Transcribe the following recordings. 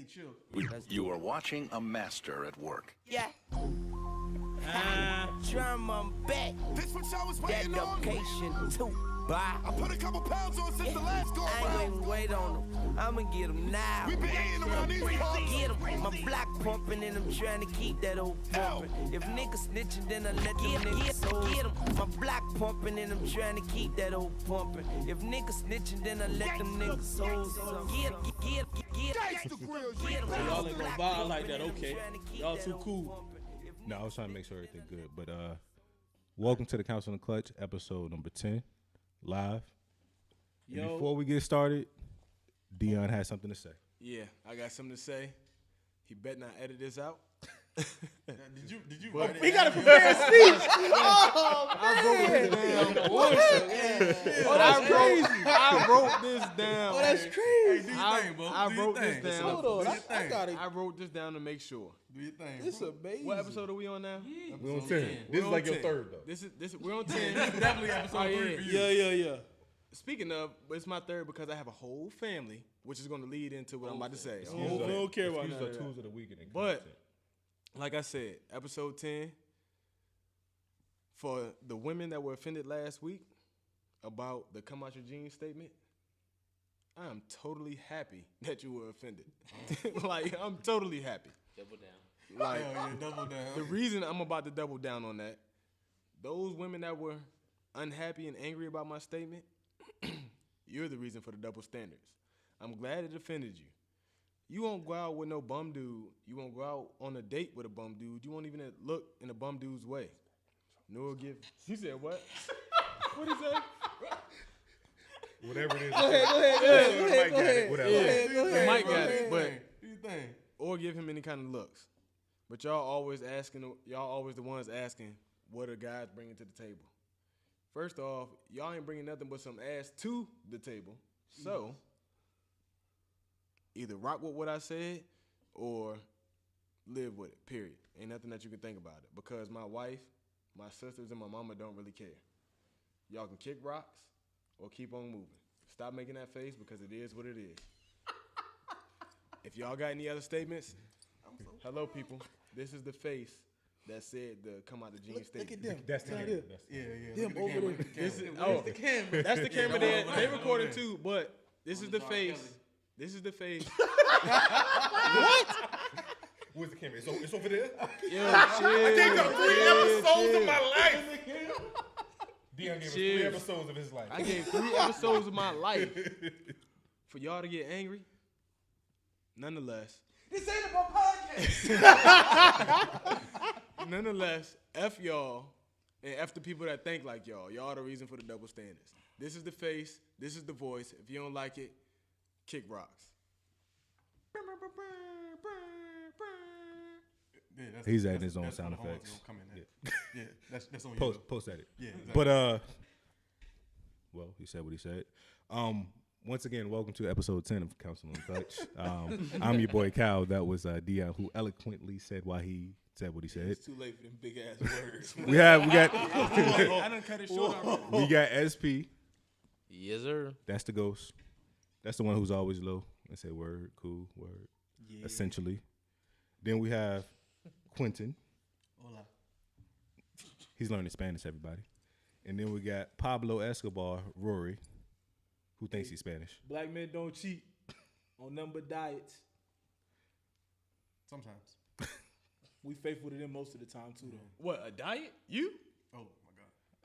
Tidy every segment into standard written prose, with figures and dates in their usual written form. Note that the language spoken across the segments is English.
chill. You are watching a master at work. Yeah. Drum on back. This what y'all was waiting That on? location too. Bye. I put a couple pounds on since the last go I ain't round. even wait on them. I'ma get them now. We been eating around these parts. Get 'em. My block pumping and I'm trying to keep that old pumping. If niggas snitching, then I let them niggas get 'em. My block pumping and I'm trying to keep that old pumping. If niggas snitching, then I let them niggas hold some. Get 'em. Gangsta grills, you Y'all ain't gonna vibe like that, okay? Y'all too cool. No, I was trying to make sure everything good. But welcome to the Council and Clutch, episode number 10, live. And before we get started, Deon has something to say. Yeah, I got something to say. He better not edit this out. Did you? He got to prepare a speech. I wrote this down. That's crazy. I wrote this down. Oh, that's crazy. Hey, I wrote this down. Hold on, I wrote this down to make sure. Do your thing. This amazing. What episode are we on now? We're on 10. This is like your third, though. This is we're on 10. Definitely episode 3 for you. Yeah. Speaking of, it's my third because I have a whole family, which is going to lead into what I'm about to say. We don't care about These none are of that. tools of the week. And But like I said, episode 10, for the women that were offended last week about the come out your jeans statement, I am totally happy that you were offended. Like, I'm totally happy. Double down. Like, Double down. the reason I'm about to double down on that, those women that were unhappy and angry about my statement, you're the reason for the double standards. I'm glad it offended you. You won't go out with no bum dude. You won't go out on a date with a bum dude. You won't even look in a bum dude's way. Nor give. He said what? What'd he say? whatever it is. Go ahead. The mic got it, but Do your thing. or give him any kind of looks. But y'all always the ones asking what are guys bringing to the table. First off, y'all ain't bringing nothing but some ass to the table. So either rock with what I said or live with it, period. Ain't nothing that you can think about it. Because my wife, my sisters, and my mama don't really care. Y'all can kick rocks or keep on moving. Stop making that face because it is what it is. If y'all got any other statements, hello, people. This is the face that said the come out the jeans statement. Look at them. That's the camera. Yeah. Them Look at the over camera. there. This is the camera. That's the camera there. They recorded too, but this is the face. This is the face. Where's the camera? It's over there? Yo, I gave them 3 episodes of my life. Deon gave us 3 Cheers. episodes of his life. I gave 3 episodes of my life for y'all to get angry. Nonetheless, This ain't about podcast. nonetheless, F y'all and F the people that think like y'all. Y'all are the reason for the double standards. This is the face. This is the voice. If you don't like it, kick rocks. Yeah, He's adding his own sound the horns effects. gonna come in there. Yeah, that's on you. Post edit. Yeah, exactly. But well, he said what he said. Once again, welcome to episode 10 of Council and Clutch. I'm your boy Cal. That was Deon, who eloquently said why he said what he said. It's too late for them big ass words. We got I done cut it short already. we got SP. Yes, sir. That's the ghost. That's the one who's always low and say word, cool, word. Yeah. Essentially. Then we have Quentin. Hola. He's learning Spanish, everybody. And then we got Pablo Escobar, Rory, who thinks he's Spanish. Black men don't cheat on number diets. Sometimes. We faithful to them most of the time too, though. What, a diet? You? Oh my God.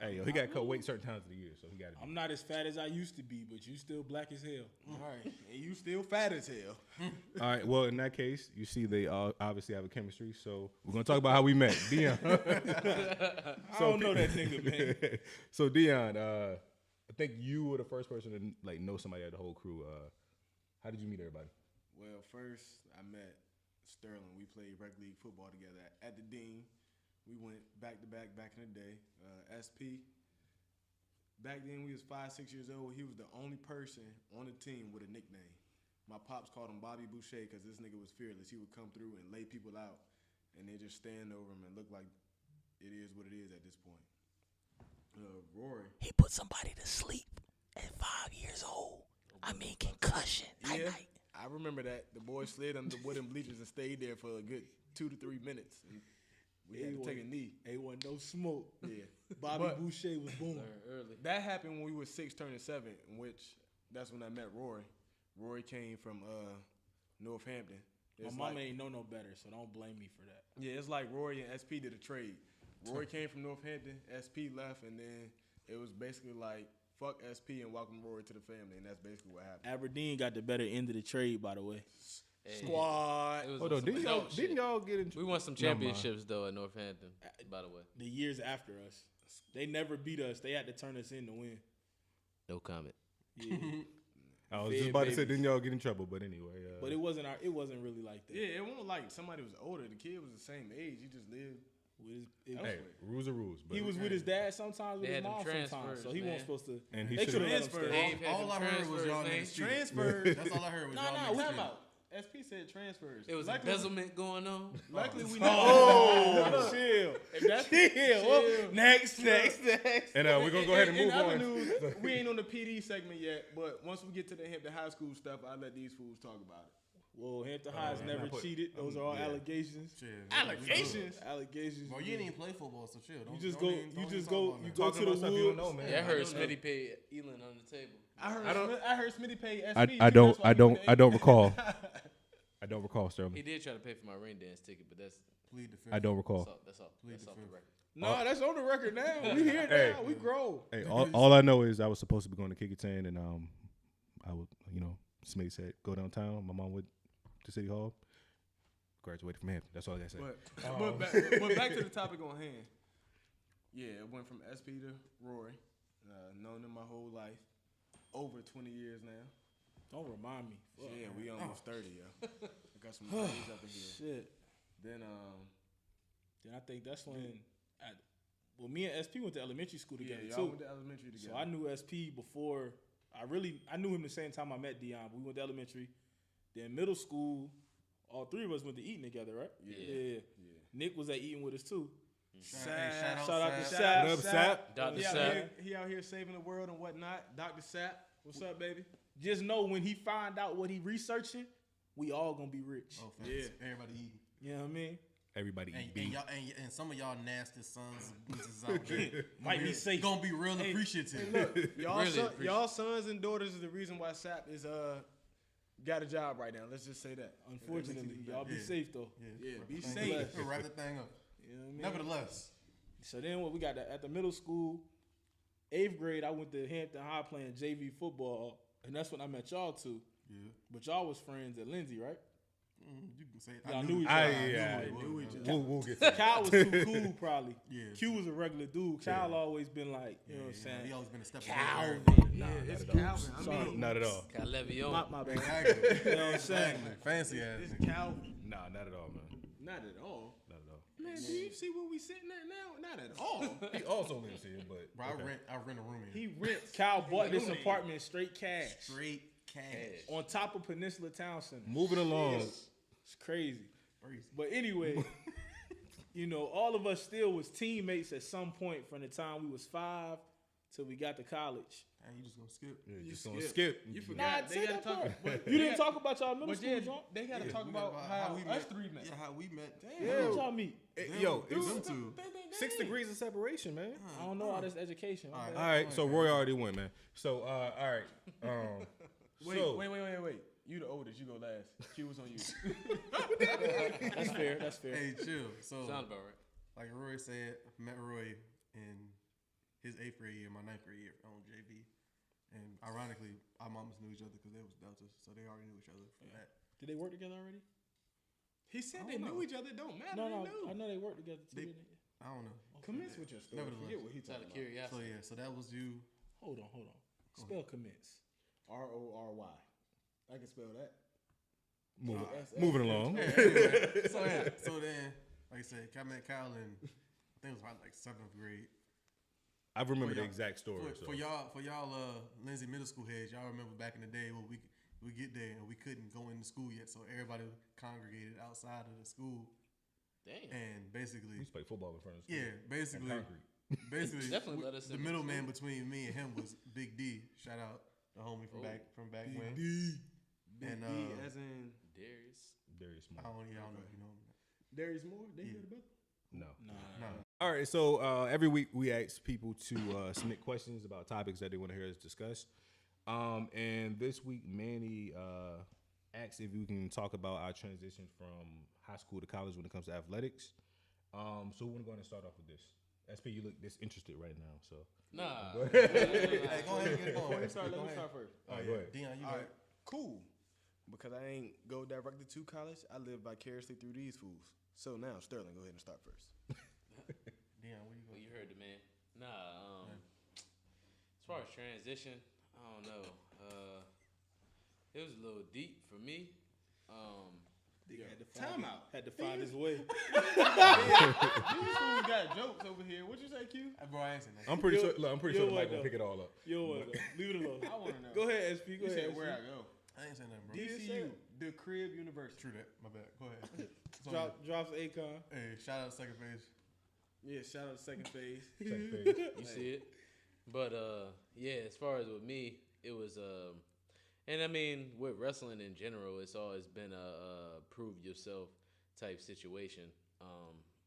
Hey, yo, he got to cut weight certain times of the year, so he got to. I'm not as fat as I used to be, but you still black as hell. All right. And you still fat as hell. All right, well, in that case, you see they obviously have a chemistry, so we're going to talk about how we met. Deon. I don't know that nigga, man. So, Deon, I think you were the first person to know somebody at the whole crew. How did you meet everybody? Well, first I met Sterling. We played rec league football together at the Dean. We went back to back in the day. SP. Back then we was 5, 6 years old. He was the only person on the team with a nickname. My pops called him Bobby Boucher because this nigga was fearless. He would come through and lay people out, and they just stand over him and look like it is what it is at this point. Rory. He put somebody to sleep at 5 years old. I mean concussion. Yeah. Night. I remember that the boys slid under the wooden bleachers and stayed there for a good 2 to 3 minutes. And we had to take a knee. Ain't wasn't no smoke. Yeah. Bobby Boucher was born. Early. That happened when we were 6 turning 7, in which that's when I met Rory. Rory came from Northampton. My mama ain't know no better, so don't blame me for that. Yeah, it's like Rory and SP did a trade. Rory came from Northampton, SP left, and then it was basically like, fuck SP and welcome Rory to the family, and that's basically what happened. Aberdeen got the better end of the trade, by the way. Hey, Squad. it was Hold on, some didn't adult shit. y'all get into? We won some championships though at Northampton. By the way, The years after us, they never beat us. They had to turn us in to win. no comment. Yeah. I was just about to say, didn't y'all get in trouble? But anyway, But it wasn't really like that. Yeah, it wasn't like somebody was older. The kid was the same age. He just lived. hey, rules are rules. But He was with his dad sometimes, with They his had them mom sometimes, transfers, so he man. wasn't supposed to. And he They should've could have let him transferred. stay. Dave had All them I heard was transfers, y'all man. niggas cheated. Transfers. That's all I heard was y'all Nah, niggas time cheated. out. SP said transfers. It was Luckily- embezzlement going on. Luckily, we Oh, chill. If that's Chill. chill. Next. and we're gonna go ahead and In move other on. news, we ain't on the PD segment yet, but once we get to the Hampton High School stuff, I'll let these fools talk about it. Well, Hampton High's man, never I put- cheated. Those are all allegations. Shit, Allegations. Allegations. Bro, you didn't even play football, so chill. You just go. You just go. You go to Talking the about stuff you don't know, woods. man. Yeah, I heard Smitty paid Elon on the table. I heard Smitty paid SP. I too, don't that's why he went to I don't AP. recall. I don't recall, He Sterling. did try to pay for my rain dance ticket, but that's Plead the fifth. I don't recall. that's off the record. No, that's on the record now. We here Hey. now. We grow. Hey, all I know is I was supposed to be going to Kickerton, and I would, Smitty said go downtown. My mom went to City Hall. Graduated from Hampton. That's all I gotta say. But back to the topic on hand. Yeah, it went from SP to Rory. Known him my whole life. Over 20 years now. Don't remind me. Fuck. Yeah, we almost 30, yo. I got some days up in here. Shit. Then I think that's when. Me and SP went to elementary school together y'all too. went to elementary together. So I knew SP before. I knew him the same time I met Deon. But we went to elementary. Then middle school, all three of us went to Eaton together, right? Yeah. Nick was at Eaton with us too. Sap. Shout out to Sap. Sap. What up, Sap? Dr. He out, Sap. he out here saving the world and whatnot. Dr. Sap, what's up, baby? Just know when he find out what he researching, we all gonna be rich. Oh, facts. Yeah. Everybody eating. You know what I mean? Everybody eat And beef. y'all and some of y'all nasty sons and bitches out there Might be safe. gonna be real appreciative. Look, y'all, Really son, appreciate y'all sons and daughters is the reason why Sap is got a job right now. Let's just say that. Unfortunately, y'all be Yeah. safe though. Yeah, be Thank safe. you. We'll wrap the thing up. You know what I mean? Nevertheless, So then what we got at the middle school, 8th grade, I went to Hampton High playing JV football, and that's when I met y'all two. yeah, But y'all was friends at Lindsay, right? you can say it. Y'all I knew each I, other. yeah, I knew each other. we'll get to that. Kyle was too cool, probably. Yeah. Q was a regular dude. Kyle always been like, you know what I'm He saying? always been a step Calvin. ahead. Nah, It's not at all. Calvin. I Sorry. mean, Not at all. Calevion. my bad. Exactly. You know what I'm saying? Fancy ass. it's nigga. Calvin. Nah, not at all, man. Not at all. Not at all. Man, do you see where we sitting at now? Not at all. He also lives here, but Bro, okay. I rent a room here. He rents. Kyle bought this apartment straight cash Straight cash. on top of Peninsula Town Center. Moving along. It's crazy. Crazy. But anyway, all of us still was teammates at some point from the time we was 5 till we got to college. And you just gonna skip. Yeah, You just gonna skip. skip. You Nah, forgot. say They that gotta talk. part. But You didn't talk about y'all middle But school, yeah, John? they gotta talk We about got how we us met. three met. Yeah, how we met. How did y'all meet? Yo, it was them two. 6 degrees of separation, man. I don't know all this education. my bad. All right, so Roy already won, man. So, all right. Wait. You the oldest. You go last. Q was on you. That's fair. That's fair. Hey, chill. So, Sounds about right. like Roy said, I met Roy in his 8th grade year, my 9th grade year on JV. And ironically, our mamas knew each other because they was Deltas, so they already knew each other from that. Did they work together already? He said I they don't knew know. each other. It don't matter. No, They knew. I know they worked together too. They- I don't know. Commence with your story. Nevertheless. Forget what he It's out talking of about. curiosity. So yeah, so that was you. Hold on. Spell commence. RORY. I can spell that. Moving along. So then, like I said, I met Kyle in, I think it was probably like 7th grade. I remember For the y'all- exact story. For y'all Lindsay middle school heads, y'all remember back in the day when we get there and we couldn't go into school yet, so everybody congregated outside of the school Damn. and basically, We used to play football in front of school. yeah, basically, Concrete. Definitely let us the in middleman between me and him was Big D. Shout out the homie from back when. And B as in Darius. Darius I Small. don't know if you know him. Darius Moore. They got a brother. No. No. All right, so every week we ask people to submit questions about topics that they want to hear us discuss. And this week, Manny asked if we can talk about our transition from high school to college when it comes to athletics. So we want to go ahead and start off with this. SP, you look disinterested right now, so. Nah. Hey, go ahead and get it going. Let me start first. All right, go ahead. Deon, you All got right, cool. Because I ain't go directly to college, I live vicariously through these fools. So now, Sterling, go ahead and start first. Deon, where you Well, going? you heard the man. Nah. As far as transition, I don't know. It was a little deep for me. Time out. Had to find his way. These fools got jokes over here. What you say, Q? Bro, I ain't saying that. I'm pretty Yo- sure. Look, I'm pretty yo, sure the mic what gonna the- pick it all up. Yo, what? Leave it alone. I want to know. Go ahead, SP. Go You ahead. said SP. where I go. I ain't saying nothing, bro. DCU, the Crib University. True that. My bad. Go ahead. It's on Drops Akon. you. Hey, shout out to second phase. Yeah, shout out to second phase. Second phase. You see it? But yeah, as far as with me, it was and I mean with wrestling in general, it's always been a prove yourself type situation.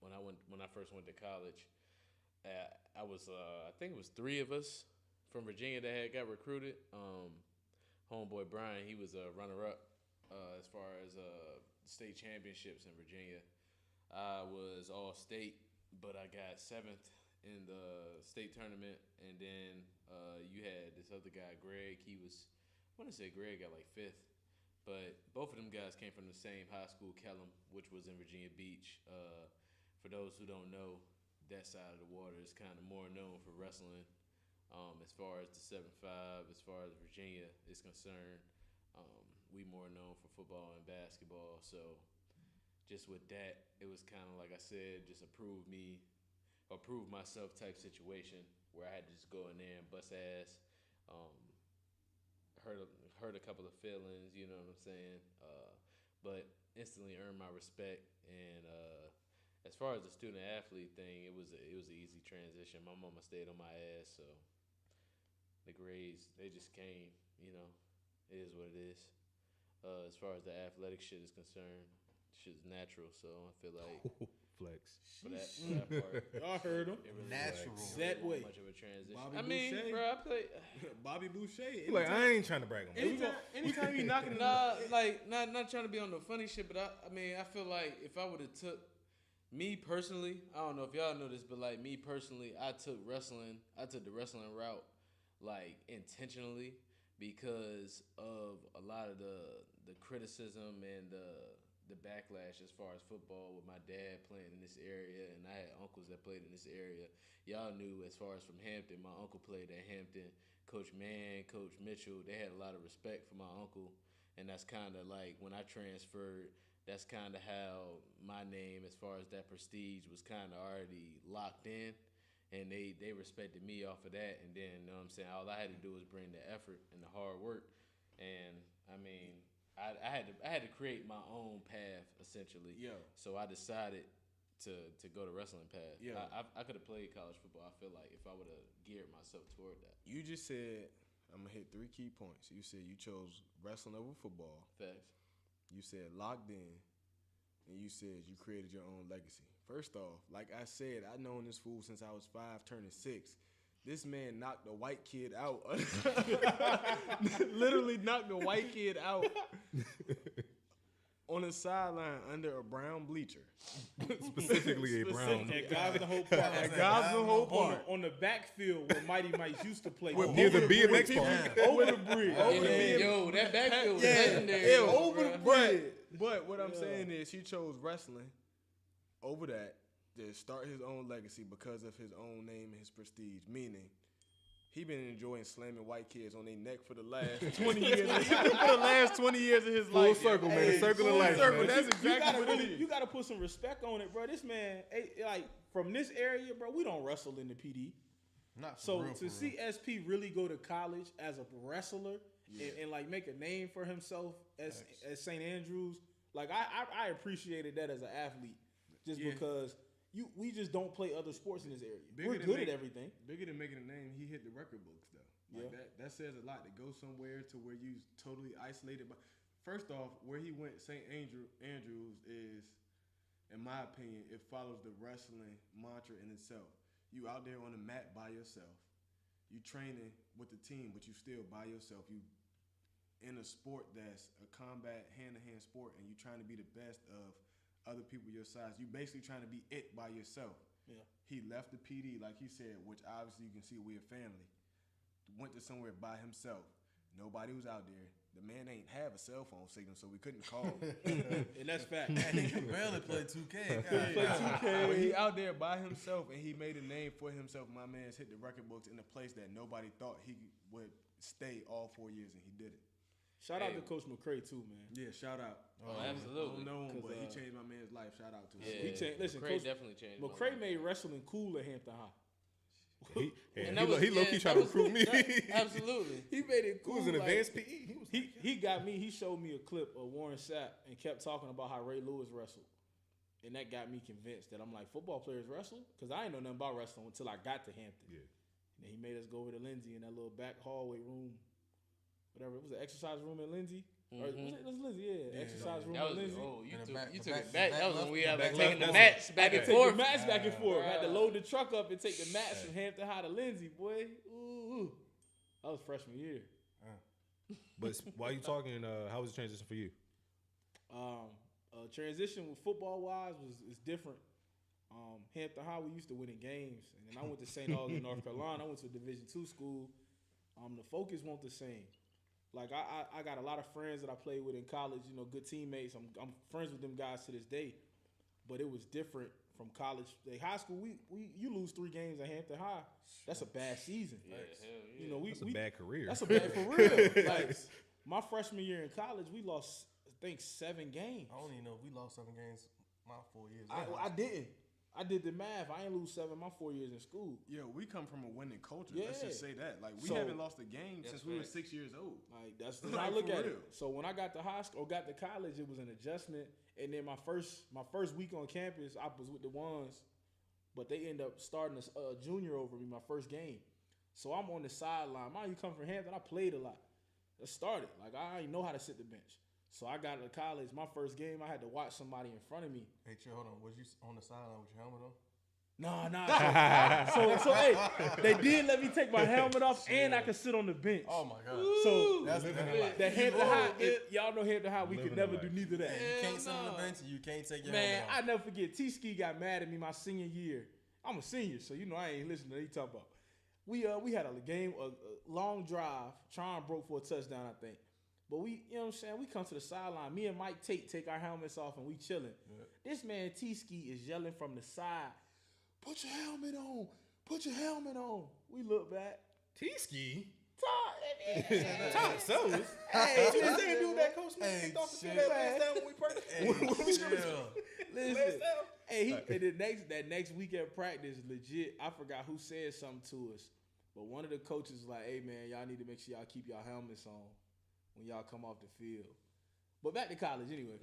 When I first went to college, I was I think it was 3 of us from Virginia that had got recruited. Homeboy Brian, he was a runner-up as far as state championships in Virginia. I was all state, but I got 7th in the state tournament, and then you had this other guy, Greg. He was, I want to say Greg got like 5th, but both of them guys came from the same high school, Kellum, which was in Virginia Beach. For those who don't know, that side of the water is kind of more known for wrestling. As far as the 7-5, as far as Virginia is concerned, we more known for football and basketball. So just with that, it was kind of like I said, just a prove myself type situation where I had to just go in there and bust ass, hurt a couple of feelings, you know what I'm saying? But instantly earned my respect. And as far as the student athlete thing, it was an easy transition. My mama stayed on my ass, so the grades, they just came, you know. It is what it is. As far as the athletic shit is concerned, shit's natural, so I feel like Flex. for that part, Y'all heard him. it really Natural. wasn't That way. much of a transition. Bobby I mean, Boucher. bro, I play. Bobby Boucher. Like I ain't trying to brag on myself. Anytime you knocking Not trying to be on the funny shit, but I mean, I feel like if I would have took me personally, I don't know if y'all know this, but like me personally, I took the wrestling route like intentionally because of a lot of the criticism and the backlash as far as football with my dad playing in this area, and I had uncles that played in this area. Y'all knew as far as from Hampton, my uncle played at Hampton. Coach Mann, Coach Mitchell, they had a lot of respect for my uncle, and that's kind of like when I transferred, that's kind of how my name as far as that prestige was kind of already locked in, and they respected me off of that. And then, you know what I'm saying, all I had to do was bring the effort and the hard work, and I mean, I had to create my own path essentially. Yo. So I decided to go the wrestling path. Yeah. I could have played college football. I feel like if I would have geared myself toward that. You just said, I'm going to hit 3 key points. You said you chose wrestling over football. Facts. You said locked in. And you said you created your own legacy. First off, like I said, I've known this fool since I was 5, turning 6. This man knocked a white kid out. Literally knocked a white kid out on a sideline under a brown bleacher. Specifically a brown. At Gosden Hope Park. At Gosden Hope On Park. the, on the backfield where Mighty Mice used to play. Near the BMX park. Over the bridge. Yo, that backfield was Yeah, legendary. yeah, though, over the bruh. bridge. But what I'm saying is he chose wrestling over that to start his own legacy because of his own name and his prestige. Meaning, he been enjoying slamming white kids on their neck for the last 20 years. For the last 20 years of his Full life. circle, man. Hey, Circle of full life, circle. man. That's You exactly gotta, what it is. you gotta put some respect on it, bro. This man, like from this area, bro, we don't wrestle in the PD. Not for So real, to for see real. SP really go to college as a wrestler and like make a name for himself as St. Andrews, like I appreciated that as an athlete, just because we just don't play other sports in this area. We're good at everything. Bigger than making a name, he hit the record books though. Like Yeah. that says a lot to go somewhere to where you totally isolated. But first off, where he went, St. Andrews is, in my opinion, it follows the wrestling mantra in itself. You out there on the mat by yourself. You training with the team, but you still by yourself. You in a sport that's a combat hand-to-hand sport, and you trying to be the best of other people your size. You basically trying to be it by yourself. Yeah. He left the PD, like he said, which obviously you can see we're a family. Went to somewhere by himself. Nobody was out there. The man ain't have a cell phone signal, so we couldn't call. And that's fact. He can barely play 2K. But he out there by himself, and he made a name for himself. My man's hit the record books in a place that nobody thought he would stay all 4 years, and he did it. Shout out to Coach McCray too, man. Yeah, shout out. Oh, absolutely. I don't know him, but he changed my man's life. Shout out to him. Yeah, He changed. Listen, McCray Coach definitely changed. my McCray life. made wrestling cool at Hampton High. He low-key tried to recruit me. Absolutely. He made it cool. Who was in like, advanced PE? He got me. He showed me a clip of Warren Sapp and kept talking about how Ray Lewis wrestled, and that got me convinced that I'm like, football players wrestle, because I ain't know nothing about wrestling until I got to Hampton. Yeah. And then he made us go over to Lindsay in that little back hallway room, whatever it was, an exercise room at Lindsay. Or was it Lindsay? Yeah, exercise room That at was Lindsay. you In the took back- you the took back- it back. the That was back when we left- had the like back taking the left. mats back I could and take forth. the mats back and forth. I had to load the truck up and take the mats from Hampton High to Lindsay, boy. Ooh. That was freshman year. But while you talking, how was the transition for you? Transition with football wise is different. Hampton High, we used to win in games, and then I went to St. Augustine, North Carolina. I went to a Division II school. The focus wasn't the same. Like I got a lot of friends that I played with in college. You know, good teammates. I'm friends with them guys to this day. But it was different from college. Like high school, you lose 3 games at Hampton High. That's a bad season. Yeah, hell yeah. You know, That's a bad career. That's a bad for real. Like my freshman year in college, we lost I think 7 games. I don't even know if we lost 7 games my 4 years. I didn't. I did the math. I ain't lose 7 my 4 years in school. Yeah, we come from a winning culture. Yeah. Let's just say that. Like we So- haven't lost a game since we were right. 6 years old. Like that's Like, how I look for at real. it. So when I got to high school or got to college, it was an adjustment. And then my first week on campus, I was with the ones, but they end up starting a junior over me my first game. So I'm on the sideline. Mind you, come from Hampton, I played a lot. It started like I didn't know how to sit the bench. So I got to college. My first game, I had to watch somebody in front of me. Hey, chill, hold on. Was you on the sideline with your helmet on? Nah. So hey, they did let me take my helmet off, and I could sit on the bench. Oh my God. So That's the that Hampton High, y'all know Hampton High, we could Living never the do life. neither of that. You can't sit on the bench and you can't take your Man, helmet I off. never forget. T-Ski got mad at me my senior year. I'm a senior, so you know I ain't listening to what he talking about. We had a game, a long drive. Tron broke for a touchdown, I think. But we, you know what I'm saying? We come to the sideline. Me and Mike Tate take our helmets off and we chilling. This man T-Ski is yelling from the side, "Put your helmet on! Put your helmet on!" We look back. T-Ski? Todd Sellers? Hey, The same dude that Coach Smith Hey, kicked off the field shit. that last time when we practiced. listen. Hey, and that next week at practice, legit, I forgot who said something to us. But one of the coaches was like, "Hey man, y'all need to make sure y'all keep y'all helmets on when y'all come off the field." But back to college anyway.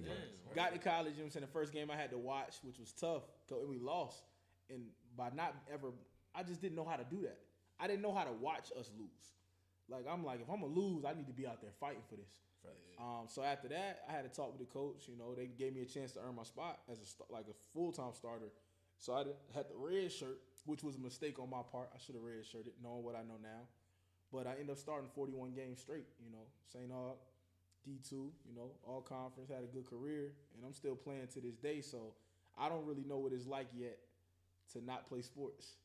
Got to college, you know what I'm saying? The first game I had to watch, which was tough, and we lost. And by not ever, I just didn't know how to do that. I didn't know how to watch us lose. Like, I'm like, if I'm going to lose, I need to be out there fighting for this. So after that, I had to talk with the coach. You know, they gave me a chance to earn my spot as a full-time starter. So I had the red shirt, which was a mistake on my part. I should have red shirted, knowing what I know now. But I ended up starting 41 games straight, you know. St. Aug, D2, you know, all conference, had a good career. And I'm still playing to this day. So I don't really know what it's like yet to not play sports.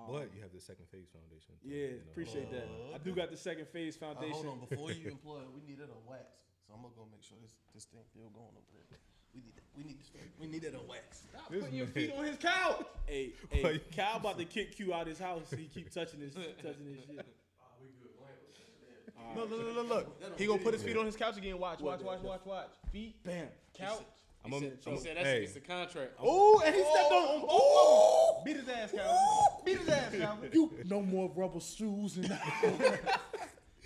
But you have the Second Phase Foundation. Yeah, appreciate that. I do got the Second Phase Foundation. Hold on, before you employ it, we need it on wax. So I'm gonna go make sure this thing still going over there. We need it on wax. Stop putting your feet on his couch. Hey, Cal about to kick Q out his house. He keep touching his shit. Look. He gonna put his feet on his couch again. Watch. Feet, Bam. couch. He said that's against the contract. Oh, and he stepped on both of them. Beat his ass, Calvin. Beat his ass, Calvin. You no more rubber shoes. And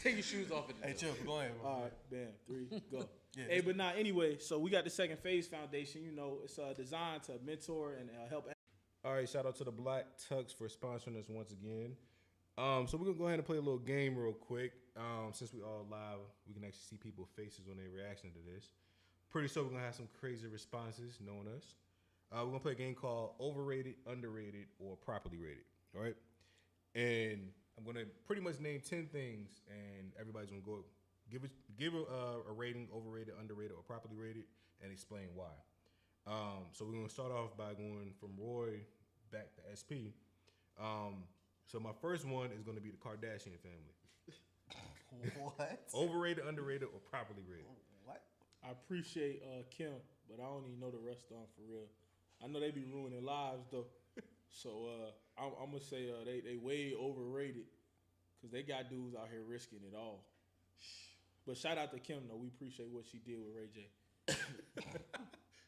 Take your shoes off. Hey, chill, go ahead. Bro. all right, bam, 3, go. Yeah, Hey, but nah. Anyway, so we got the Second Phase Foundation. You know, it's designed to mentor and help. All right, shout out to the Black Tux for sponsoring us once again. So we're going to go ahead and play a little game real quick. since we all live, we can actually see people's faces when they reaction to this. Pretty sure we're gonna have some crazy responses, knowing us. We're gonna play a game called Overrated, Underrated, or Properly Rated. All right, and I'm gonna pretty much name 10 things, and everybody's gonna go give a rating, overrated, underrated, or properly rated, and explain why. So we're gonna start off by going from Roy back to SP. So my first one is gonna be the Kardashian family. What? Overrated, underrated, or properly rated? What? I appreciate Kim, but I don't even know the rest of them for real. I know they be ruining lives though, so I'm gonna say they way overrated because they got dudes out here risking it all. But shout out to Kim though, we appreciate what she did with Ray J.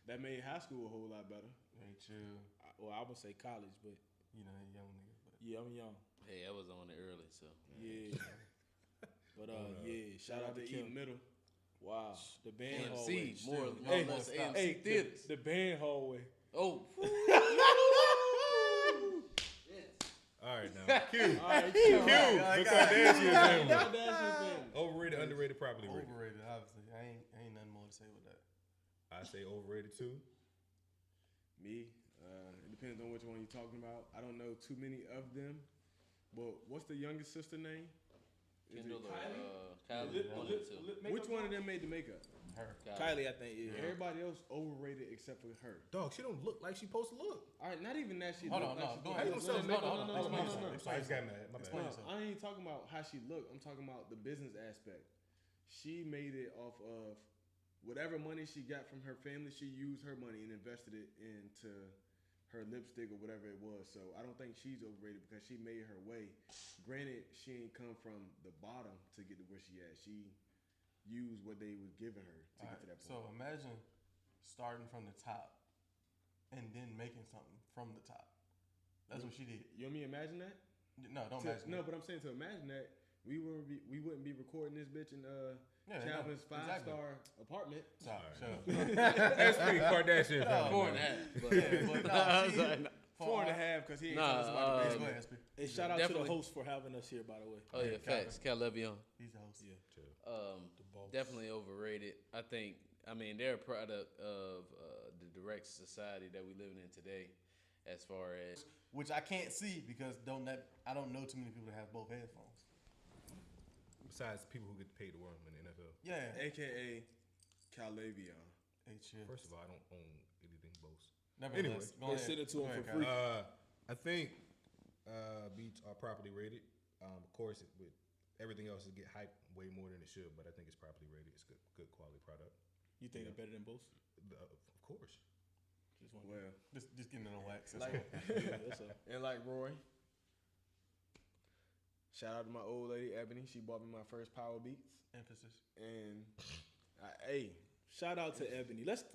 That made high school a whole lot better. Ain't true. Well, I would say college, but You know, young nigga. But yeah, I'm young. Hey, I was on it early, so Yeah. But yeah, shout out to Eat Kim. Middle. Wow, the band hallway. AMC, more Hey, or less AMC hey, theaters. the band hallway. Oh, All right, now Q. All right, Q. The Kardashian family. Kardashian family. Overrated, underrated, properly rated. overrated, obviously. I ain't nothing more to say with that. I say overrated too. Me, it depends on which one you're talking about. I don't know too many of them, but what's the youngest sister name? Is it Kendall or Kylie? Kylie, one of the two. Which one of them made the makeup? Her. Kylie, I think. Yeah. Everybody else overrated except for her. Dog, she don't look like she supposed to look. All right, not even that she. Hold look on, like no, she go look. ahead. How you gonna say No, no. I just got mad. My Explain bad. yourself. I ain't talking about how she looked. I'm talking about the business aspect. She made it off of whatever money she got from her family. She used her money and invested it into her lipstick or whatever it was. So I don't think she's overrated because she made her way. Granted, she ain't come from the bottom to get to where she at. She used what they was giving her to get to that point. So imagine starting from the top and then making something from the top. That's what she did. You want me to imagine that? No, don't imagine. No, that. but I'm saying to imagine that we wouldn't be recording this bitch in Yeah, Calvin's no, exactly. 5-star apartment. Sorry, shut up. SP Kardashian family. 4.5. But, Yeah, but nah, she, 4.5 because he ain't Nah, telling us about the Go basement. ahead, SP. Hey, shout out to Definitely. the host for having us here, by the way. oh yeah, facts. Cal Levion. He's the host. Yeah. Definitely overrated. I mean, they're a product of the direct society that we living in today, as far as Which I can't see because I don't know too many people that have both headphones. Besides people who get paid to wear them in the NFL. Yeah. AKA Calavion. Ain't shit. First of all, I don't own anything Bose. Nevertheless, go They ahead. send it to Go him ahead, for Kyle. free. I think beats are properly rated. Of course, with everything else, it get hyped way more than it should, but I think it's properly rated. It's good quality product. You think they're better than both? Of course. Just one. Well, Just getting it on wax. That's like, all. Yeah, that's a, and like Roy. Shout out to my old lady Ebony. She bought me my first Power Beats, Emphasis. and hey, shout out to Ebony. Let's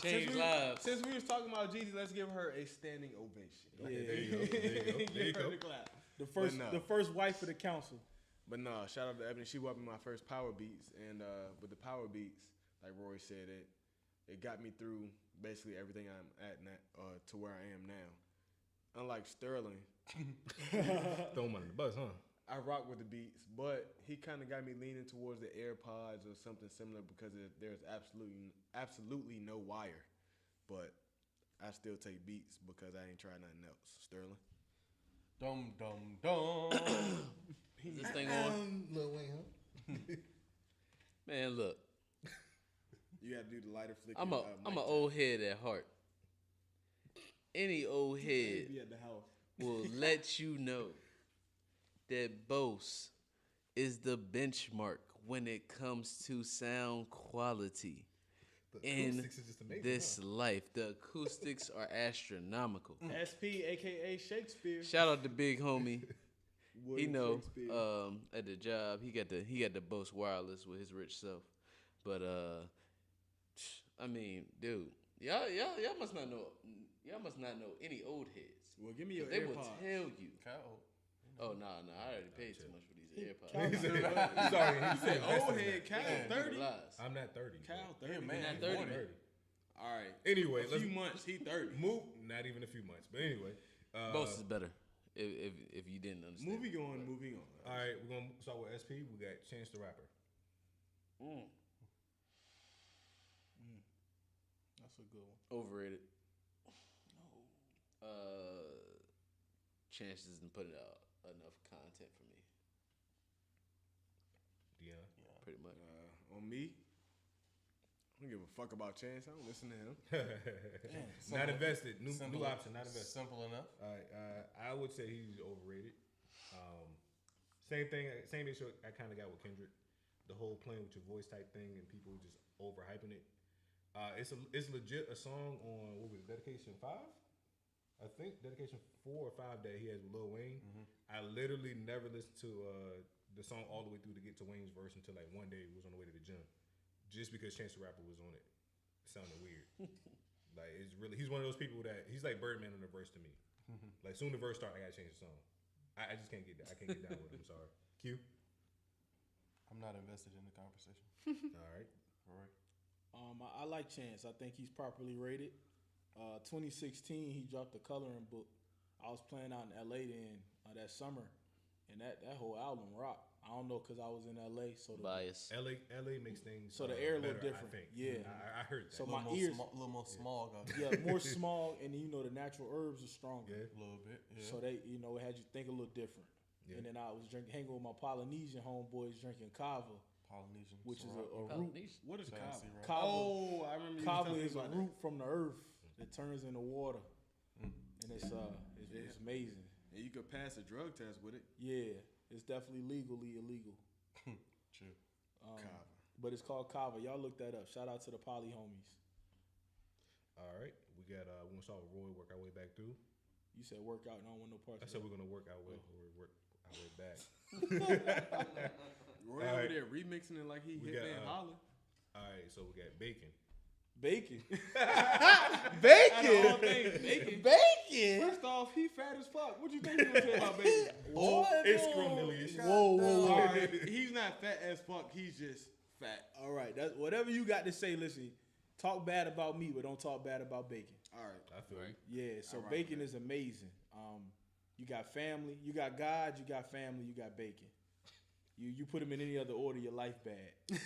change lives. since we was talking about Jeezy, let's give her a standing ovation. yeah. There you go. There you Give her go. the clap. the first wife of the council. But no, shout out to Ebony. She bought me my first Power Beats, and with the Power Beats, like Roy said, it got me through basically everything I'm at now, to where I am now. Unlike Sterling, Throw them under the bus, huh? I rock with the beats, but he kind of got me leaning towards the AirPods or something similar because there's absolutely no wire. But I still take beats because I ain't tried nothing else. Sterling. Dum dum dum. Is this thing on? Lil Wayne, huh? Man, look, You got to do the lighter flick. I'm an old head at heart. Any old head Be at the house. will let you know that Bose is the benchmark when it comes to sound quality. The In acoustics is just amazing, this life, the acoustics are astronomical. SP, aka Shakespeare. Shout out to Big Homie. He William know Shakespeare. at the job he got the Bose wireless with his rich self. But I mean, dude, y'all must not know any old heads. Well, give me your They will AirPods. tell you. Kyle. Oh no, I already paid too much for these AirPods. He said Old head, Cal 30. Lies. I'm not 30. Cal bro. 30. man, Not he's 30. 40. All right. Anyway, A let's few months, he 30. move. Not even a few months, but anyway. Bose is better. If you didn't understand. Moving on. All right, we're gonna start with SP. We got Chance the Rapper. That's a good one. Overrated. No. Chance isn't putting out enough content for me. Deon. Yeah, pretty much. On me, I don't give a fuck about Chance. I don't listen to him. Not invested. New option. Not invested. Simple enough. All right. I would say he's overrated. Same thing. Same issue I kind of got with Kendrick. The whole playing with your voice type thing and people just overhyping it. It's legit a song on what was it, Dedication 5? I think Dedication 4 or 5 that he has with Lil Wayne. Mm-hmm. I literally never listened to the song all the way through to get to Wayne's verse until like one day it was on the way to the gym, just because Chance the Rapper was on it. It sounded weird. Like it's really, he's one of those people that he's like Birdman on the verse to me. Mm-hmm. Like soon the verse start, I gotta change the song. I just can't get that. I can't get down with him. Sorry. Q. I'm not invested in the conversation. All right. I like Chance. I think he's properly rated. 2016, he dropped the coloring book. I was playing out in LA then that summer, and that whole album rocked. I don't know because I was in LA, so bias. LA makes things so the air a little better, different. I think. Yeah, I heard that. So my ears a little more smog. Yeah, more smog, and the natural herbs are stronger. Yeah, a little bit. Yeah. So they, it had you think a little different. Yeah. And then I was hanging with my Polynesian homeboys drinking kava. Polynesian, which is a root. What is kava? Kava? Oh, I remember. Kava is a root from the earth that turns into water, and it's amazing. And you could pass a drug test with it. Yeah, it's definitely legally illegal. True. Kava. But it's called kava. Y'all look that up. Shout out to the poly homies. All right, we're gonna start with Roy. Work our way back through. You said work out, and I don't want no parts. I said we're gonna work our way back. Roy over there remixing it like he hit Van Holler. All right, so we got Bacon. Bacon. Bacon. First off, he fat as fuck. What you think he was saying about Bacon? It's scrumdiddly. Whoa. All right, he's not fat as fuck. He's just fat. All right, that's whatever you got to say. Listen, talk bad about me, but don't talk bad about Bacon. All right, I feel right. Yeah, so Bacon is amazing. You got family, you got God, you got family, you got Bacon. You put him in any other order, your life bad.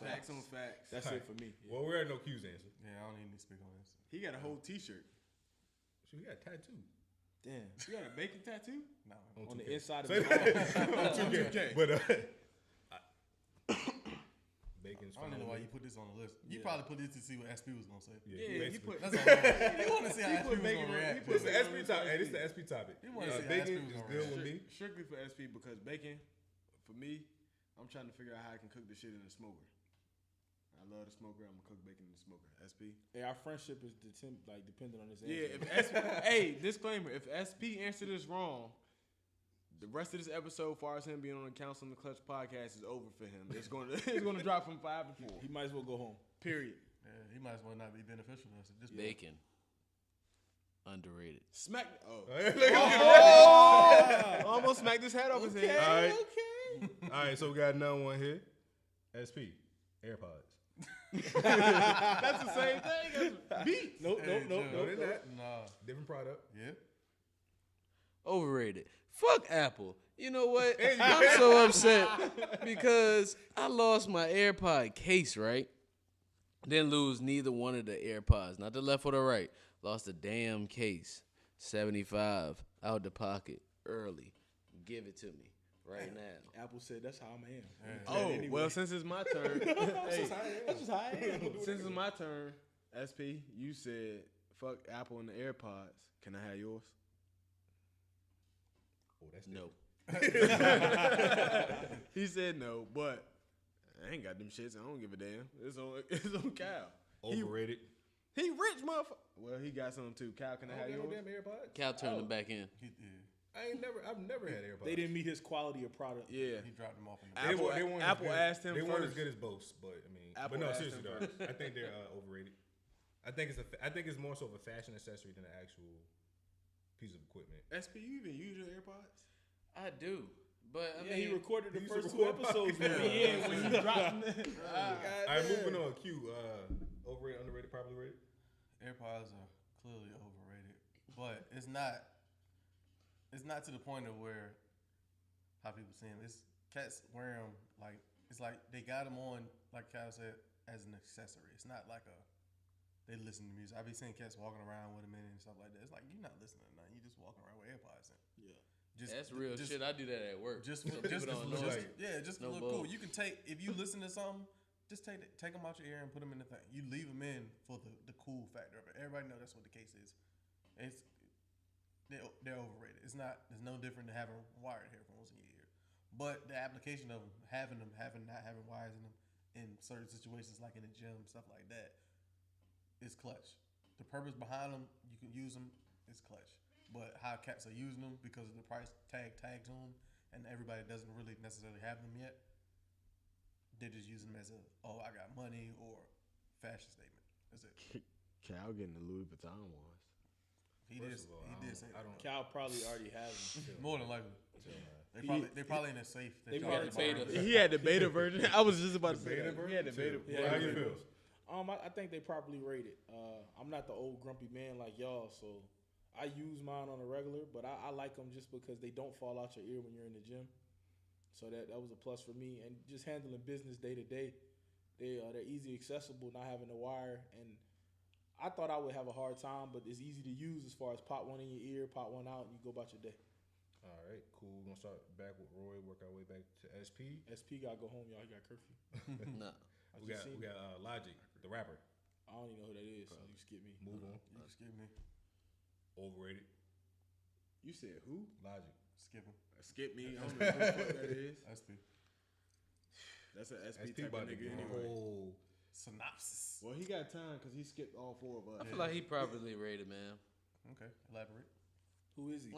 Facts on facts. That's it for me. Yeah. Well, we're at no Q's answer. Yeah, I don't even need to speak on this. He got a whole T-shirt. So he got a tattoo. Damn. You got a Bacon tattoo? No. On the inside of his arm. On 2K. But Bacon's I don't know why you put this on the list. You probably put this to see what SP was gonna say. Yeah, you put. That's all. You want to see how SP was gonna react. This is the SP topic. Hey, this is the SP topic. Bacon is good with me. Strictly for SP because Bacon, for me, I'm trying to figure out how I can cook this shit in a smoker. I love the smoker. I'm gonna cook bacon in the smoker. SP. Hey, our friendship is dependent on this answer. Yeah. If SP, hey, disclaimer: if SP answered this wrong, the rest of this episode, as far as him being on the Council in the Clutch podcast, is over for him. It's going to drop from 5 to 4. He might as well go home. Period. Yeah, he might as well not be beneficial to us at this point. Bacon. Underrated. Smack. Oh. Almost smacked his head off his head. All right. All right, so we got another one here. SP. AirPods. That's the same thing as Beats. Nope. Nah. Different product. Yeah. Overrated. Fuck Apple. You know what? I'm so upset because I lost my AirPod case, right? Didn't lose neither one of the AirPods, not the left or the right. Lost the damn case. $75 out the pocket early. Give it to me right now. Apple said that's how I am. Oh, anyway. Well, since it's my turn. That's just how I am. Since it's my turn, SP, you said fuck Apple and the AirPods. Can I have yours? Oh, that's no. He said no, but I ain't got them shits. I don't give a damn. It's on Cal. Overrated. He rich motherfucker. Well, he got some too. Cal, can I have yours? Damn AirPods. Cal turned them back in. I've never had AirPods. They didn't meet his quality of product. Yeah. He dropped them off in the Apple asked him They weren't as first. good as Bose, but I mean, Apple but no, asked seriously him though, I think they're overrated. I think it's more so of a fashion accessory than an actual piece of equipment. SP, you even use your AirPods? I do. But I mean, he recorded the he first used to 2 record episodes. Yeah, when you dropped them. All right, moving on. Q. Overrated, underrated, probably rated. AirPods are clearly overrated, but it's not it's not to the point of where how people see them. It's cats wear them like it's like they got them on, like Cal said, as an accessory. It's not like they listen to music. I be seeing cats walking around with them in and stuff like that. It's like you're not listening to nothing. You just walking around with AirPods in. Yeah. That's real shit. I do that at work. Just Some people don't know. just look cool. You can take if you listen to something, just take them out your ear and put them in the thing. You leave them in for the cool factor of it. Everybody know that's what the case is. They're overrated. It's not. It's no different than having wired headphones in your ear. But the application of them, not having wires in them, in certain situations like in the gym, stuff like that, is clutch. The purpose behind them, you can use them, is clutch. But how cats are using them because of the price tag to them, and everybody doesn't really necessarily have them yet. They're just using them as I got money or fashion statement. That's it. Cal getting the Louis Vuitton ones. He did say that. Cal probably already has them. More than likely. They probably in a safe. He had the beta version. I was just about to say that. He had the beta. How you feel? I think they properly rated. I'm not the old grumpy man like y'all, so I use mine on a regular, but I like them just because they don't fall out your ear when you're in the gym. So that was a plus for me. And just handling business day to day, they're easy accessible, not having to wire. And I thought I would have a hard time, but it's easy to use as far as pop one in your ear, pop one out, and you go about your day. All right, cool. We're gonna start back with Roy, work our way back to SP. SP gotta go home, y'all. He got curfew. Nah. We got Logic, the rapper. I don't even know who that is, so you skip me. Move on. You can skip me. Overrated. You said who? Logic. Skip him. Skip me. I don't know who the fuck that is. SP. That's an SP SP type of nigga anyway. Whole Synopsis. Well, he got time because he skipped all four of us. I feel like he properly rated, man. Okay, elaborate. Who is he?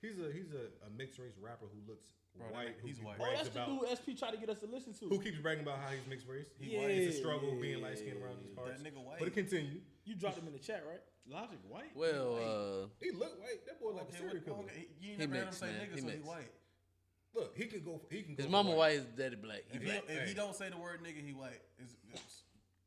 He's a mixed race rapper who looks white. He's white. Oh, that's the dude SP tried to get us to listen to. Who keeps bragging about how he's mixed race? White. It's a struggle being light skinned around these parts. That nigga white. But it continue. You dropped him in the chat, right? Logic white? Well, He look white. That boy like a serial killer. You ain't never heard him mixed, say man. nigga, He so he mixed. white. Look, he can go. his mama white, his daddy black. If he don't say the word nigga, he white. It's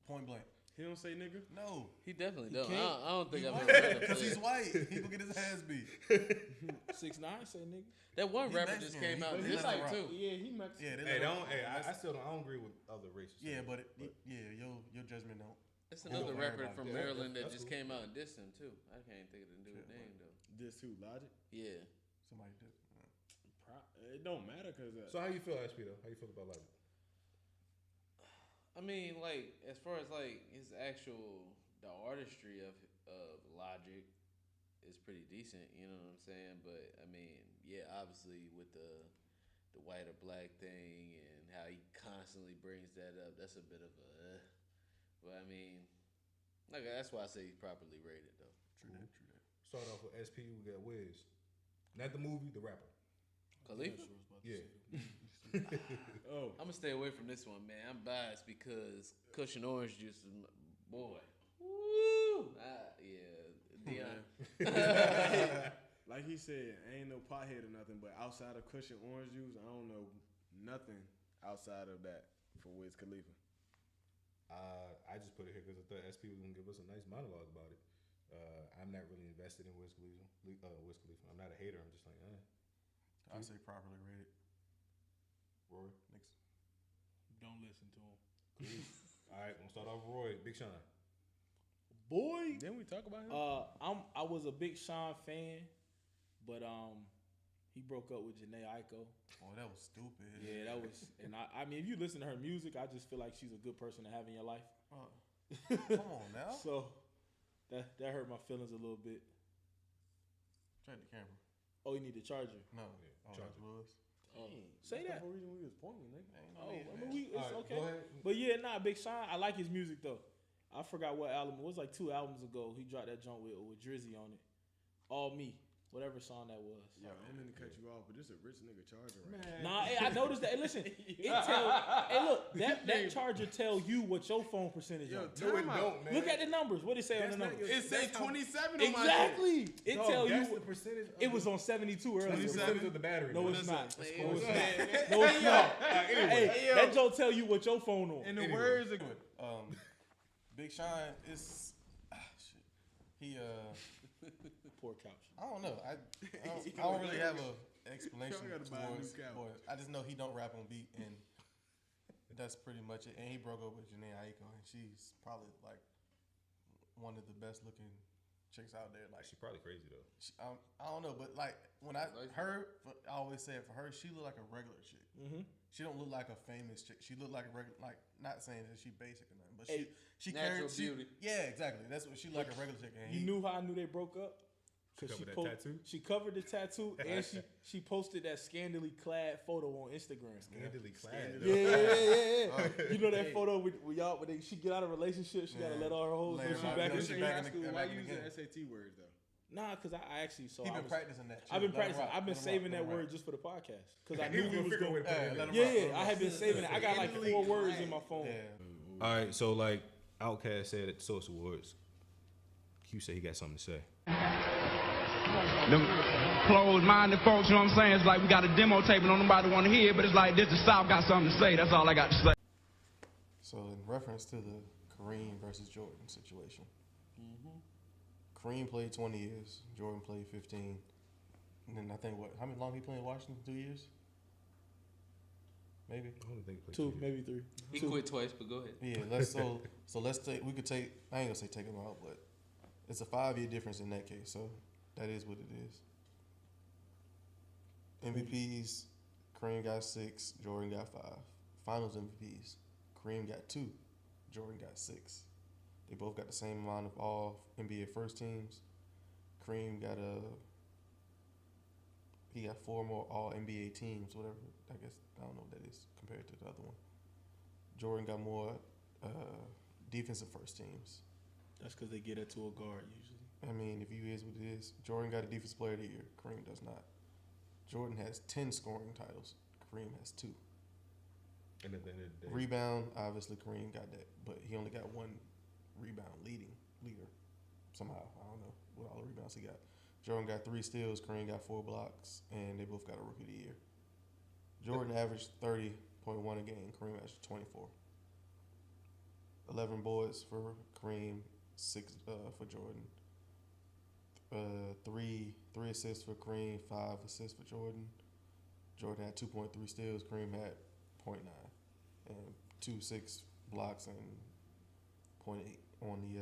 point blank. He don't say nigga? No. He definitely He don't. can't. I don't think I've ever heard him Because say he's it. white. He will get his ass beat. 6ix9ine say nigga. That one He rapper Mexican. just came He- out he this let like him too. Yeah, he Mexican. Yeah, Hey, I still don't. I don't agree with other races. Yeah, but your judgment don't. It's another Don't rapper worry from about it. Maryland that That's just cool. came out and dissed him too. I can't think of the dude's Shit, name though. This who? Logic? Yeah. Somebody did. It don't matter because So how you feel, SP though? How you feel about Logic? I mean, like as far as like his the artistry of Logic is pretty decent. You know what I'm saying? But I mean, yeah, obviously with the white or black thing and how he constantly brings that up, that's a bit of a. But I mean, like that's why I say he's properly rated though. True that. Start off with SP. We got Wiz, not the movie, the rapper. Khalifa? Yeah. Oh. I'm gonna stay away from this one, man. I'm biased because Cushion Orange Juice is boy. Woo! Yeah, Deon. Like he said, ain't no pothead or nothing, but outside of Cushion Orange Juice, I don't know nothing outside of that for Wiz Khalifa. I just put it here because I thought SP was gonna give us a nice monologue about it. I'm not really invested in Wiz Khalifa. I'm not a hater. I'm just like, I say properly rated. Roy. Next. Don't listen to him. All right, we'll start off with Roy. Big Sean. Boy. Didn't we talk about him? I was a big Sean fan, but he broke up with Jhené Aiko. Oh, that was stupid. Yeah, that was, and I mean, if you listen to her music, I just feel like she's a good person to have in your life. Come on now. So that hurt my feelings a little bit. Check the camera. Oh, you need the charger. No. Oh, Charger. that was. Say that. That's the reason we was pointing, nigga. Oh, I mean, it's All right, okay. go ahead. But yeah, Big Sean, I like his music though. I forgot what album. It was like 2 albums ago. He dropped that joint with Drizzy on it. All Me, whatever song that was. Yo, I didn't mean to cut you off, but this is a rich nigga charger, right? Nah, I noticed that. Hey, listen, hey, look, that charger tell you what your phone percentage Yo, is. No, it don't, man. Look at the numbers. What it say on the That's not numbers? your- It says That's how- 27 on my shit. Exactly. It No, tell that's you. the percentage. It was on 72 earlier. That's the percentage of the battery. No, man. it's not. Hey, No, it's yo. not. No, it's not. Anyway, Hey, that joke tell you what your phone on. In the Anyway. words of Big Sean is shit. He Poor couch. I don't know. I don't really have a explanation Y'all gotta buy a new towards couch. boys. I just know he don't rap on beat, and that's pretty much it. And he broke up with Janae Aiko, and she's probably like one of the best looking chicks out there. Like She's probably crazy though. I don't know, but like when I always say it for her, she look like a regular chick. Mm-hmm. She don't look like a famous chick. She look like a regular, like not saying that she basic or nothing, but Hey, she natural carried beauty. Yeah, exactly. That's what she like a regular chick. And You knew how I knew they broke up? She covered that tattoo? She covered the tattoo and she posted that scandally clad photo on Instagram. Scandally clad. Yeah. You know that photo with y'all when she get out of a relationship, she gotta let all her hoes know she back in She school. back in school. Why back in you the using game. SAT words though? Nah, cause I actually he been I was, practicing that. I've been Let him practicing. rock, I've been let him saving rock, that let him word rock. just for the podcast because I knew we was going. Let him rock, I have been saving it. I got like 4 words in my phone. Yeah. All right, so like Outkast said at the Source Awards, Q said he got something to say. Them closed-minded folks, you know what I'm saying? It's like we got a demo tape and don't nobody want to hear it, but it's like this, the South got something to say. That's all I got to say. So in reference to the Kareem versus Jordan situation, Kareem played 20 years, Jordan played 15, and then I think how many long he played in Washington? 2 years, maybe. I don't think he played 2, 2 years. maybe 3. He quit twice, but go ahead. Yeah, let's take. We could take. I ain't gonna say take him out, but it's a 5-year difference in that case. So that is what it is. MVPs, Kareem got 6, Jordan got 5. Finals MVPs, Kareem got 2, Jordan got 6. They both got the same amount of all NBA first teams. Kareem got he got 4 more all NBA teams, whatever. I guess I don't know what that is compared to the other one. Jordan got more defensive first teams. That's because they get it to a guard usually. I mean, if you is what it is, Jordan got a defensive player of the year. Kareem does not. Jordan has 10 scoring titles. Kareem has 2. And at the end of the day, Rebound, obviously Kareem got that, but he only got 1 rebound leader somehow. I don't know what all the rebounds he got. Jordan got 3 steals. Kareem got 4 blocks, and they both got a rookie of the year. Jordan averaged 30.1 a game. Kareem averaged 24. 11 boards for Kareem, 6 for Jordan. 3 assists for Kareem, 5 assists for Jordan. Jordan had 2.3 steals. Kareem had 0.9, and 2.6 blocks and 0.8 on the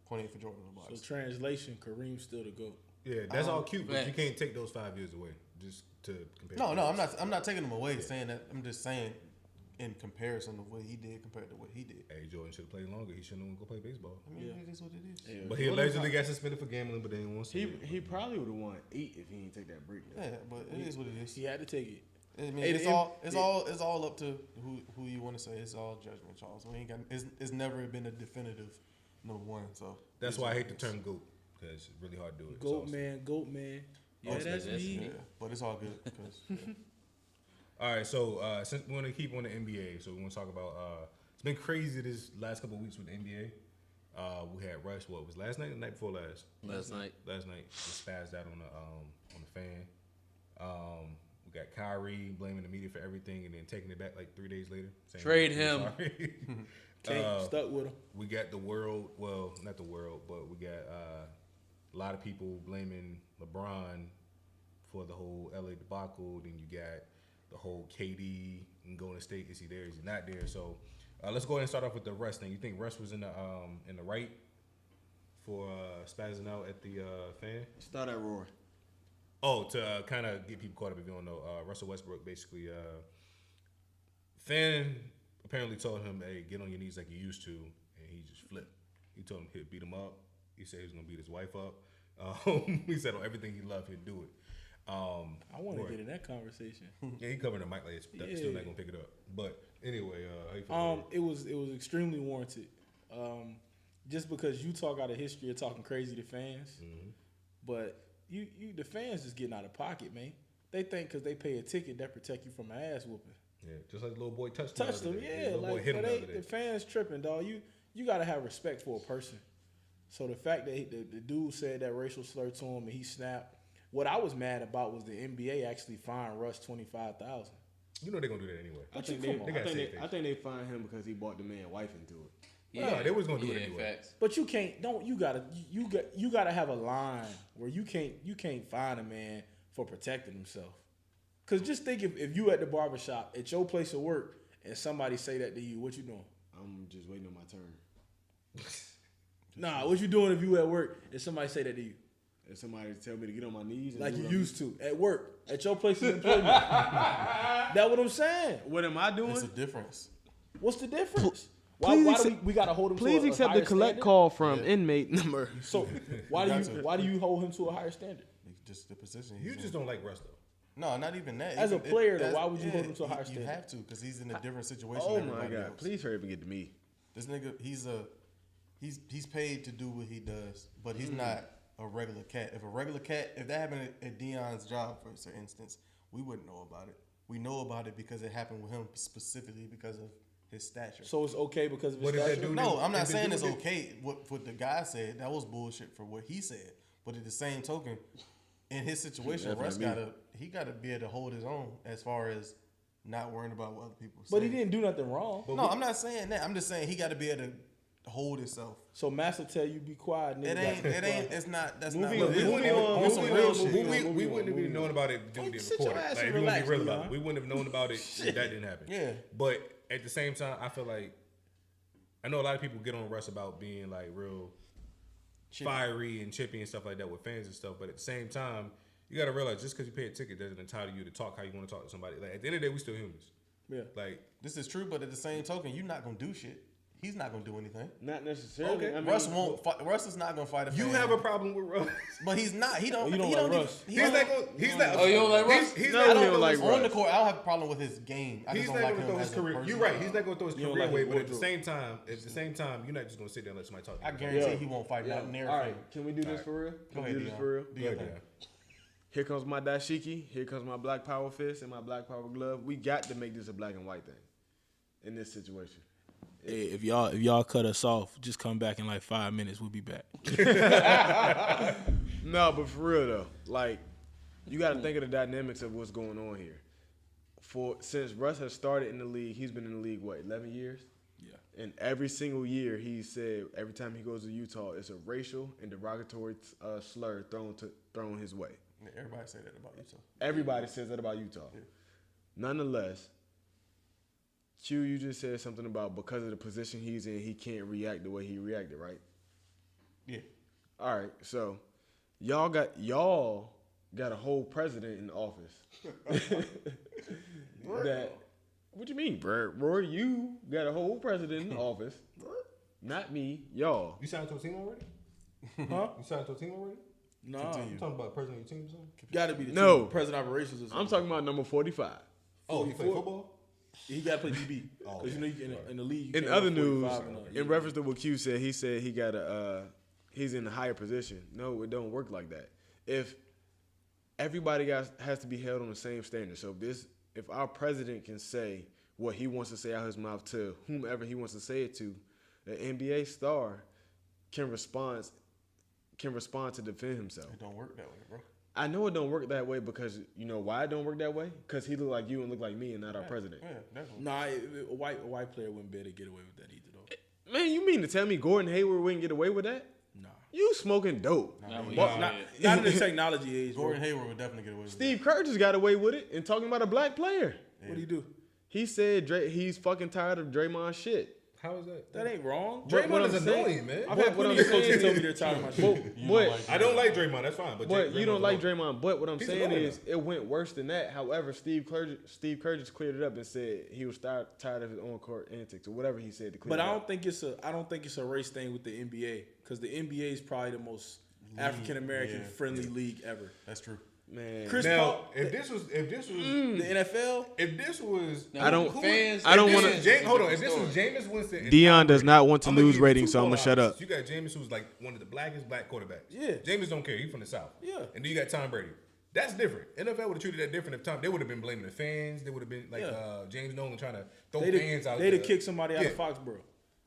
0.8 for Jordan on the blocks. So translation, Kareem's still the GOAT. yeah, that's all cute, but you can't take those 5 years away just to compare. No, I'm not taking them away. Saying that, I'm just saying in comparison of what he did compared to what he did. Hey, Jordan should have played longer. He shouldn't have go play baseball. I mean, it is what it is. Yeah. But he allegedly got suspended for gambling, but they didn't want to see it. He probably would have won 8 if he didn't take that break. Though. Yeah, but it is what it is. He had to take it. I mean, it's all up to who you want to say. It's all judgment, Charles. We ain't got. It's never been a definitive number 1. So That's why I hate the term GOAT, because it's really hard to do it. GOAT man. Yeah, that's me. Yeah, but it's all good because. All right, so since we want to keep on the NBA, so we want to talk about. It's been crazy this last couple of weeks with the NBA. We had Russ. What was last night? Or the night before last? Last night. Last night, just spazzed out on the fan. We got Kyrie blaming the media for everything, and then taking it back like 3 days later. Saying Trade he's him. sorry. Stuck with him. We got the world. Well, not the world, but we got a lot of people blaming LeBron for the whole LA debacle. Then you got the whole KD and Golden State. Is he there? Is he not there? So let's go ahead and start off with the Russ thing. You think Russ was in the right for spazzing out at the fan? Start at Roy. Oh, to kind of get people caught up, if you don't know, Russell Westbrook basically, fan apparently told him, "Hey, get on your knees like you used to," and he just flipped. He told him he'd beat him up. He said he was gonna beat his wife up. He said on everything he loved, he'd do it. I want to get in that conversation. Yeah, he covered the mic like it's still not gonna pick it up. But anyway, how you feel about it was extremely warranted. Just because Utah got a history of talking crazy to fans, but the fans just getting out of pocket, man. They think because they pay a ticket that protect you from an ass whooping. Yeah, just like the little boy touched them. The Yeah, little boy like hit him the other day. the fans tripping, dog. You gotta have respect for a person. So the fact that the dude said that racial slur to him and he snapped. What I was mad about was the NBA actually fined Russ $25,000. You know they're gonna do that anyway. I think they fined him because he bought the man wife into it. Yeah, they was gonna do it anyway. Facts. But you gotta have a line where you can't find a man for protecting himself. Cause just think if you at the barbershop at your place of work and somebody say that to you, what you doing? I'm just waiting on my turn. Nah, what you doing if you at work and somebody say that to you? If somebody tell me to get on my knees, and Like do you what I'm used to at work, at your place of employment. That's what I'm saying. What am I doing? It's a difference. What's the difference? Why do we gotta hold him Please to a accept the higher collect standard? call from inmate number. So why do you hold him to a higher standard? Just the position. You just don't like Russ though. No, not even that. As a player, though, that's- why would you hold him to a higher You standard? have to, because he's in a different situation. Oh than my everybody God! else. Please hurry up and get to me. This nigga, he's paid to do what he does, but he's not a regular cat. If that happened at Deon's job, for instance, we wouldn't know about it. We know about it because it happened with him specifically because of his stature. So it's okay because of his What does that stature? do? No, I'm not If the saying dude it's did- okay. What the guy said, that was bullshit for what he said. But at the same token, in his situation, Russ gotta be able to hold his own as far as not worrying about what other people say. But he didn't do nothing wrong. No, I'm not saying that. I'm just saying he got to be able to hold himself. So Master tell you be quiet. Nigga, It ain't. It's not. That's Moving not. on, what it is. moving on, On some moving real on, shit. moving on. We wouldn't have even known about it until we didn't Sit record your it. ass Like, and if we want to relax, be real about Deon. it, we wouldn't have known about it if that didn't happen. Yeah. But at the same time, I feel like I know a lot of people get on Russ about being like real fiery and chippy and stuff like that with fans and stuff. But at the same time, you got to realize just because you pay a ticket doesn't entitle you to talk how you want to talk to somebody. Like at the end of the day, we still humans. Yeah. Like This is true, but at the same token, you're not gonna do shit. He's not gonna do anything. Not necessarily. Okay. I mean, Russ won't. Russ is not gonna fight a fan. you have a problem with Russ. but he's not. He don't. you don't he like don't even- Russ. he He's don't- not going. He's not. Oh, you don't like Russ? He's No, not we gonna don't like throw on his- the court. I don't have a problem with his game. I He's just not don't going like to him throw his as a career. person. You're right. He's not going to throw his You don't career like away. his But at the wardrobe. same time, you're not just going to sit there and let somebody talk to you. I guarantee he won't fight Yo, not near. all right, can we do this for real? Go Can we ahead, do this Deon. for real? Do your Go thing. ahead, Here comes my dashiki. Here comes my black power fist and my black power glove. We got to make this a black and white thing in this situation. Hey, if y'all cut us off, just come back in like 5 minutes. We'll be back. No, but for real though, like you got to think of the dynamics of what's going on here. Since Russ has started in the league, he's been in the league 11 years. Yeah. And every single year, he said every time he goes to Utah, it's a racial and derogatory slur thrown his way. Yeah, everybody say that about Utah. Everybody says that about Utah. Yeah. Nonetheless, Q, you just said something about because of the position he's in, he can't react the way he reacted, right? Yeah. All right, so y'all got a whole president in office. That what you mean, bro? Roy, you got a whole president in office. Not me, y'all. You signed to a team already? Huh? You signed to a team already? No. You talking about president of your team or something? Got to be the No. team, president of operations or something. I'm talking about number 45. Oh, you play football? He got to play DB. Oh, Because you know, in the league, you In can't other go news, 45 and up. in reference to what Q said, he got he's in a higher position. No, it don't work like that. If everybody has to be held on the same standard. So if our president can say what he wants to say out his mouth to whomever he wants to say it to, an NBA star can respond to defend himself. It don't work that way, bro. I know it don't work that way because you know why it don't work that way? Because he look like you and look like me and not our president. Yeah, definitely. Nah, a white player wouldn't be able to get away with that either, though. Man, you mean to tell me Gordon Hayward wouldn't get away with that? Nah. You smoking dope. Not in the technology age. Gordon Hayward would definitely get away with Steve Kerr just got away with it and talking about a black player. What do you do? He said he's fucking tired of Draymond's shit. How is that? That ain't wrong. Draymond is I'm saying- annoying, man. I've had plenty of coaches tell me they're tired of my shit. But I don't like Draymond. That's fine. But you don't like Draymond. Draymond. But what I'm He's saying annoying is it went worse than that. However, Steve Kerr just cleared it up and said he was tired of his own court antics or whatever he said to clear But it I up. don't think it's a race thing with the NBA because the NBA is probably the most African American friendly league ever. That's true. Man, Chris Now, Paul, if this was, the NFL, if this was, I don't- Fans, I don't if this wanna- was hold on. If this was Jameis Winston, and Dion Tom does Brady, not want to I'ma lose give you ratings, two so I'ma polar shut up. opposites. You got Jameis, who's like one of the blackest black quarterbacks. Yeah. Jameis don't care. He's from the South. Yeah. And then you got Tom Brady. That's different. NFL would have treated that different if Tom. They would have been blaming the fans. They would have been like James Nolan trying to throw fans out. they'd have kicked somebody out of Foxborough.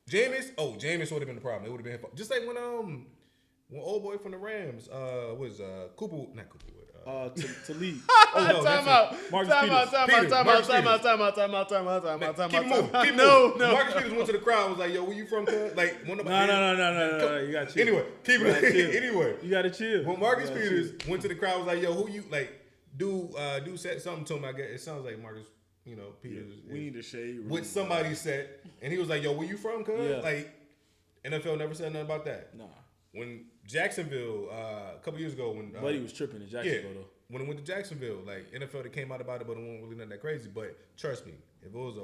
Jameis would have been the problem. It would have been just like when old boy from the Rams Cooper, not Cooper Wood. To lead. Oh no, Time out. Marcus Time out. Peters. Time out. Time out. Time out. Time out. Time out. Time out. Time out. Time Keep out. moving. Keep No, moving. no. Marcus Peters went to the crowd and was like, "Yo, where you from, cuz?" Like, No. You got to chill. Anyway, keep You gotta it. chill. Anyway, You got to chill. when Marcus You gotta Peters chill. went to the crowd, was like, "Yo, who you like?" Dude said something to him. I guess it sounds like Marcus, Peters. We need a shade room. What somebody said, and he was like, "Yo, where you from, cuz?" Yeah. Like, NFL never said nothing about that. Nah. When Jacksonville, a couple years ago, when Buddy was tripping in Jacksonville, though. when it went to Jacksonville, like NFL, they came out about it, but it wasn't really nothing that crazy. But trust me, if it was a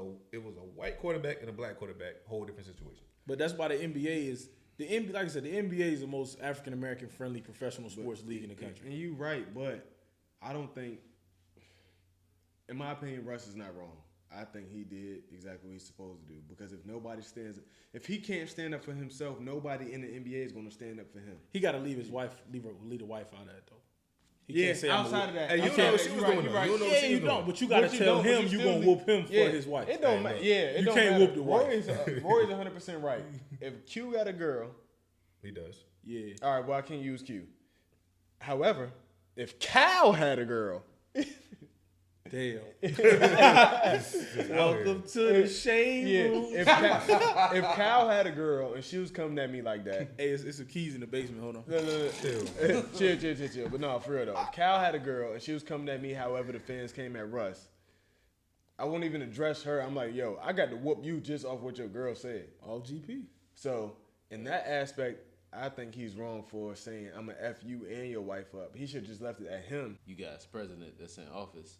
white quarterback and a black quarterback, whole different situation. But that's why the NBA is like I said, the NBA is the most African American friendly professional sports league in the country. And you right, but I don't think, in my opinion, Russ is not wrong. I think he did exactly what he's supposed to do. Because if he can't stand up for himself, nobody in the NBA is going to stand up for him. He got to leave his wife, leave the wife out of that though. He Yeah, can't say I'm outside of that. Hey, you I'm don't know what saying she was that. doing. You're though. right. You don't know what Yeah, she you was don't, doing. but you got to tell don't, but him you you still gonna need- whoop him Yeah, for his wife. It don't matter. Yeah, it You don't can't matter. whoop the wife. Rory's 100% right. If Q got a girl, He does. Yeah. all right, well, I can't use Q. However, if Cal had a girl, Damn. Welcome to the shade room. if Cal had a girl and she was coming at me like that, Hey, it's some keys in the basement. Hold on. chill. But no, for real though. If Cal had a girl and she was coming at me however the fans came at Russ, I wouldn't even address her. I'm like, yo, I got to whoop you just off what your girl said. All GP. So in that aspect, I think he's wrong for saying I'm gonna F you and your wife up. He should just left it at him. You guys, president that's in office.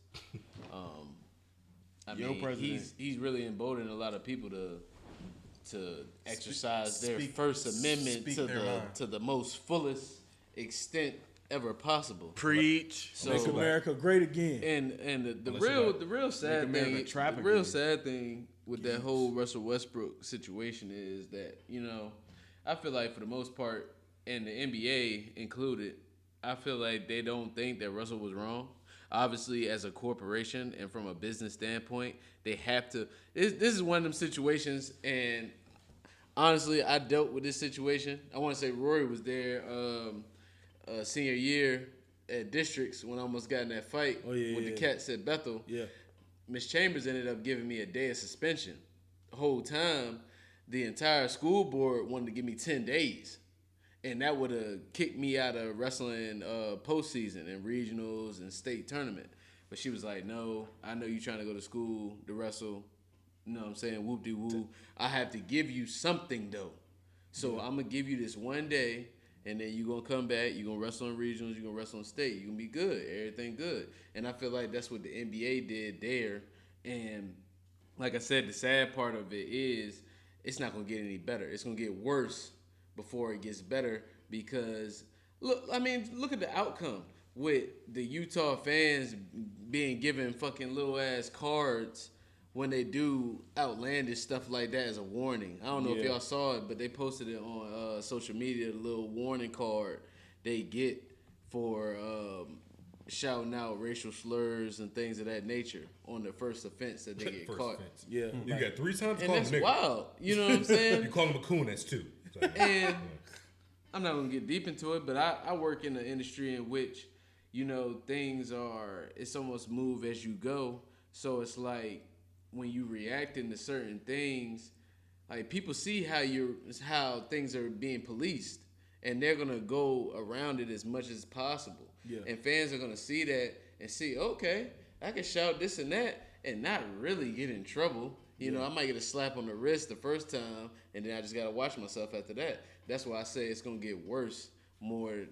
Yo, president. He's really emboldening a lot of people to exercise their speak- First Amendment speak to their mind. to the most fullest extent ever possible. Preach. So Make America great again. and the Unless you real sad America thing, trap the real again. sad thing with that whole Russell Westbrook situation is that I feel like for the most part, and the NBA included, I feel like they don't think that Russell was wrong. Obviously, as a corporation and from a business standpoint, they have to. This is one of them situations, and honestly, I dealt with this situation. I want to say Rory was there senior year at Districts when I almost got in that fight with the Cats at Bethel. Yeah. Miss Chambers ended up giving me a day of suspension. The whole time, the entire school board wanted to give me 10 days. And that would have kicked me out of wrestling postseason and regionals and state tournament. But she was like, no, I know you're trying to go to school to wrestle. You know what I'm saying? Whoop-de-woo. I have to give you something, though. So I'm going to give you this one day, and then you're going to come back. You're going to wrestle in regionals. You're going to wrestle in state. You're going to be good. Everything good. And I feel like that's what the NBA did there. And like I said, the sad part of it is it's not going to get any better. It's going to get worse before it gets better because, look at the outcome with the Utah fans being given fucking little-ass cards when they do outlandish stuff like that as a warning. I don't know if y'all saw it, but they posted it on social media, the little warning card they get for shouting out racial slurs and things of that nature on the first offense that they get First caught. offense. Yeah. You got 3 times to And call him that's nigga. wild. You know what I'm saying? You call him a coon, that's 2. So, And I'm not gonna get deep into it, but I work in an industry in which, things it's almost move as you go. So it's like when you reacting to certain things, like people see how things are being policed, and they're gonna go around it as much as possible. Yeah. And fans are gonna see that and see, okay, I can shout this and that and not really get in trouble. You know, I might get a slap on the wrist the first time, and then I just gotta watch myself after that. That's why I say it's gonna get worse more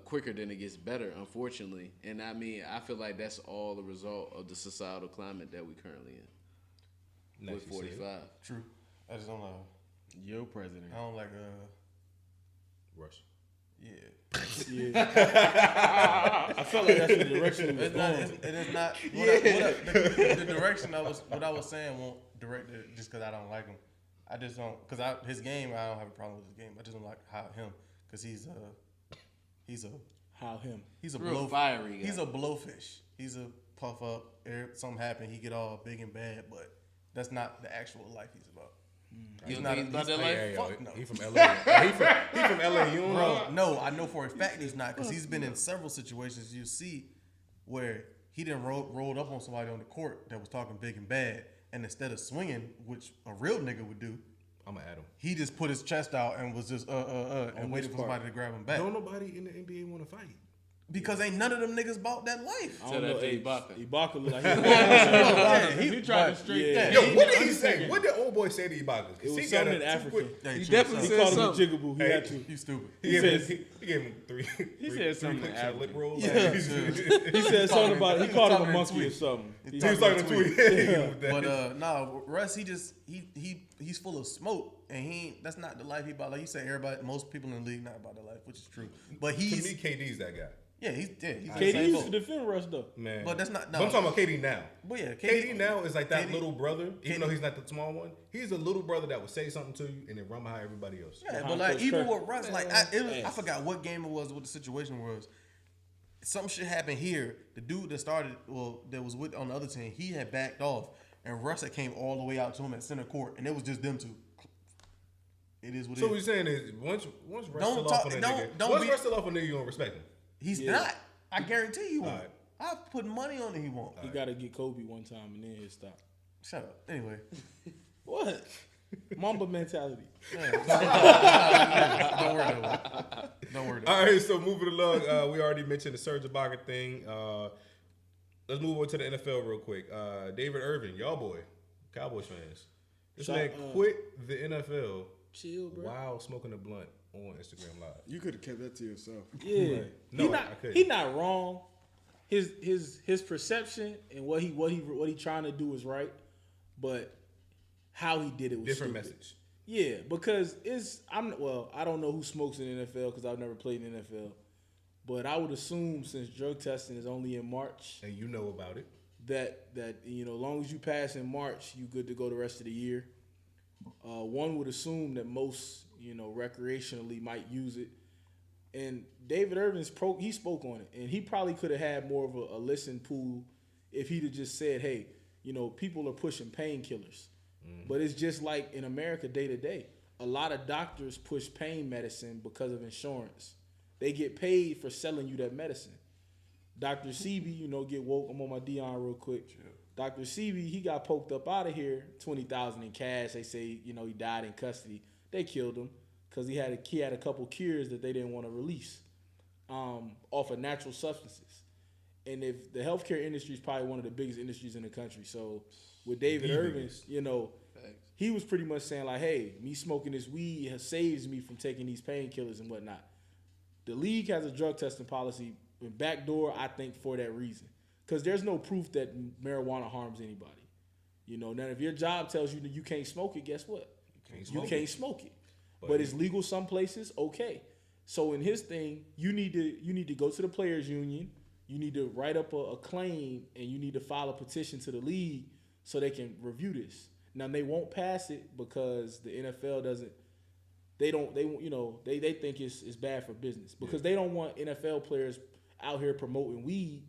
quicker than it gets better, unfortunately. And I mean, I feel like that's all the result of the societal climate that we currently in. Nice With you said. 45. True. I just don't know. Yo, president. I don't like Rush. yeah. I felt like that's the direction we was It's not. going. It is not. The direction what I was saying won't direct it just because I don't like him. I just don't because his game. I don't have a problem with his game. I just don't like how him because he's a How him? he's a Real blow fiery guy. He's a blowfish. He's a puff up. Something happen, he get all big and bad, but that's not the actual life he's about. You don't think he's about that life? Fuck no. He from LA. he from LA. You don't know. Bro, no, I know for a fact he's not because he's been in several situations. You see where he done rolled up on somebody on the court that was talking big and bad, and instead of swinging, which a real nigga would do, I'm at him. he just put his chest out and was just and waited for somebody to grab him back. Don't nobody in the NBA want to fight. Because ain't none of them niggas bought that life. I don't know. Ibaka look like he tried to straight that. Yo, what did he say? What did old boy say to Ibaka? It was something in African. He definitely said something. Jigaboo. He had to. You stupid. He gave him three. He said something clicks in of lip roll. Yeah. He said something about it. He called him a monkey or something. He was talking to tweet. But no, Russ, he's full of smoke, and that's not the life he about. Like you said, most people in the league not about that life, which is true. But To me, KD's that guy. Yeah, he's KD used to defend Russ though. Man, but that's not. No. But I'm talking about KD now. But yeah, KD now is like that little brother. Even though he's not the small one, he's a little brother that would say something to you and then run behind everybody else. Yeah, but like even with Russ, like I forgot what game it was, what the situation was. Some shit happened here. The dude that started, that was with on the other team, he had backed off, and Russ had came all the way out to him at center court, and it was just them two. It is what it is. So what you're saying is once Russ still off on a nigga, once Russ still off on a nigga, you don't respect him. He's not. I guarantee you won't. Right. I put money on it. He won't. He got to get Kobe one time and then he'll stop. Shut up. Anyway. What? Mamba mentality. Don't worry about it. Don't worry about it. All right, so moving along, we already mentioned the Serge Ibaka thing. Let's move on to the NFL real quick. David Irving, y'all boy, Cowboys fans. This man quit the NFL. Chill, bro. While smoking a blunt on Instagram Live. You could have kept that to yourself. Yeah, no, I couldn't. He not wrong. His perception and what he trying to do is right, but how he did it was different stupid. message. Yeah, because I don't know who smokes in the NFL because I've never played in the NFL, but I would assume since drug testing is only in March, and you know about it, that as long as you pass in March, you good to go the rest of the year. One would assume that most recreationally might use it, and David Irving's he spoke on it, and he probably could have had more of a listen pool if he'd have just said, hey, people are pushing painkillers. But it's just like in America day to day. A lot of doctors push pain medicine because of insurance. They get paid for selling you that medicine. Dr. CB, get woke. I'm on my Deon real quick. Sure. Dr. CB, he got poked up out of here, $20,000 in cash. They say, he died in custody. They killed him because he had a couple cures that they didn't want to release off of natural substances. And if the healthcare industry is probably one of the biggest industries in the country. So with David Irving, he was pretty much saying like, hey, me smoking this weed saves me from taking these painkillers and whatnot. The league has a drug testing policy, backdoor, I think, for that reason. Because there's no proof that marijuana harms anybody. Now if your job tells you that you can't smoke it, guess what? You can't smoke it. But it's legal some places, okay. So in his thing, you need to go to the players union, you need to write up a claim, and you need to file a petition to the league so they can review this. Now they won't pass it because the NFL doesn't. They think it's bad for business because they don't want NFL players out here promoting weed,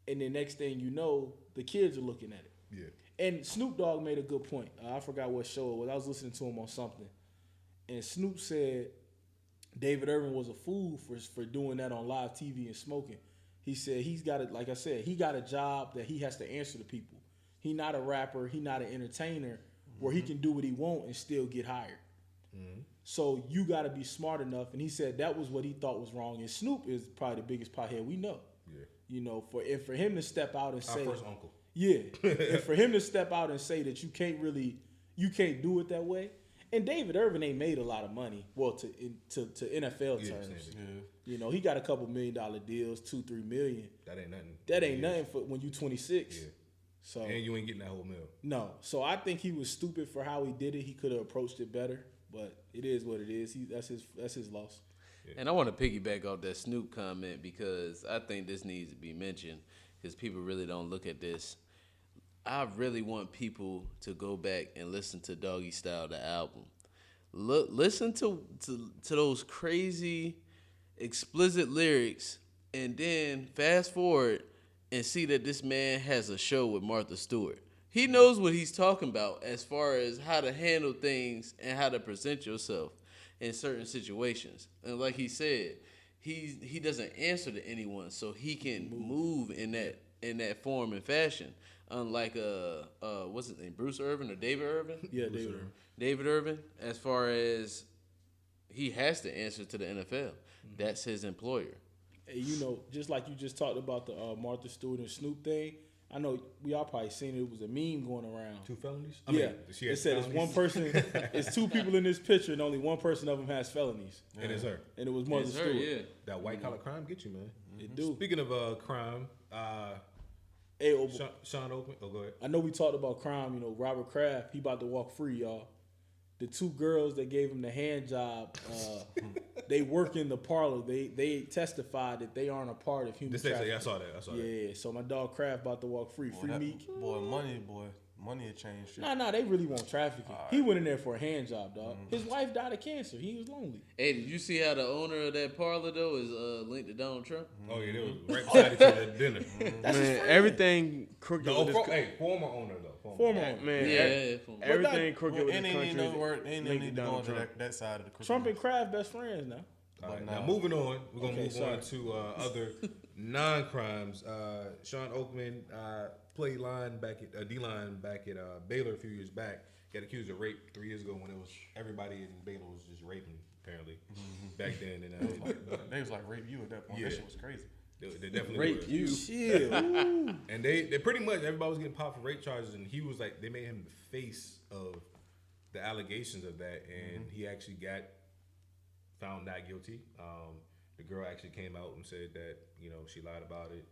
and the next thing you know, the kids are looking at it. Yeah. And Snoop Dogg made a good point. I forgot what show it was. I was listening to him on something, and Snoop said David Irving was a fool for doing that on live TV and smoking. He said he's got it. Like I said, he got a job that he has to answer to people. He not a rapper. He not an entertainer where he can do what he want and still get hired. Mm-hmm. So you got to be smart enough. And he said that was what he thought was wrong. And Snoop is probably the biggest pothead we know. Yeah. For him to step out and say, our first uncle. Yeah. And for him to step out and say that you can't do it that way. And David Irving ain't made a lot of money. Well, to NFL terms. Yeah. He got a couple $1 million deals, $2-3 million. That ain't nothing. That ain't nothing for when you 26. Yeah. So, and you ain't getting that whole meal. No. So I think he was stupid for how he did it. He could have approached it better, but it is what it is. That's his loss. Yeah. And I want to piggyback off that Snoop comment because I think this needs to be mentioned because people really don't look at this. I really want people to go back and listen to Doggy Style, the album. Listen to those crazy, explicit lyrics, and then fast forward and see that this man has a show with Martha Stewart. He knows what he's talking about as far as how to handle things and how to present yourself in certain situations. And like he said, he doesn't answer to anyone, so he can move in that form and fashion. Unlike what's his name, Bruce Irvin or David Irvin? Yeah, David Irvin. David Irvin, as far as he has to answer to the NFL. That's his employer. Hey, just like you just talked about the Martha Stewart and Snoop thing, I know we all probably seen it. It was a meme going around. 2 felonies? It said it's one person. It's 2 people in this picture, and only one person of them has felonies. Yeah. And it's her. And it was Martha Stewart. Yeah. That white collar crime get you, man. It do. Speaking of crime, Shawn Oakman. Oh, go ahead. I know we talked about crime. Robert Kraft, he about to walk free, y'all. The 2 girls that gave him the hand job, they work in the parlor. They testified that they aren't a part of human trafficking. I saw that. Yeah, so my dog Kraft about to walk free. Free Meek. Money had changed shit. Nah, they really want trafficking. He went in there for a hand job, dog. His wife died of cancer. He was lonely. Hey, did you see how the owner of that parlor though is linked to Donald Trump? Oh yeah, they was right beside each other at dinner. Man, everything crooked. Former owner though. Former owner. Man, everything crooked with this country. Ain't no need to go into that side of the crooked. Trump and Kraft best friends now. All right, now moving on, we're gonna move on to other non-crimes. Shawn Oakman played D-line back at Baylor a few years back. Got accused of rape 3 years ago when it was everybody in Baylor was just raping apparently back then. And they was like rape you at that point. That shit was crazy. They definitely rape you. Shit. And they pretty much everybody was getting popped for rape charges, and he was like they made him the face of the allegations of that, and he actually got found not guilty. The girl actually came out and said that she lied about it.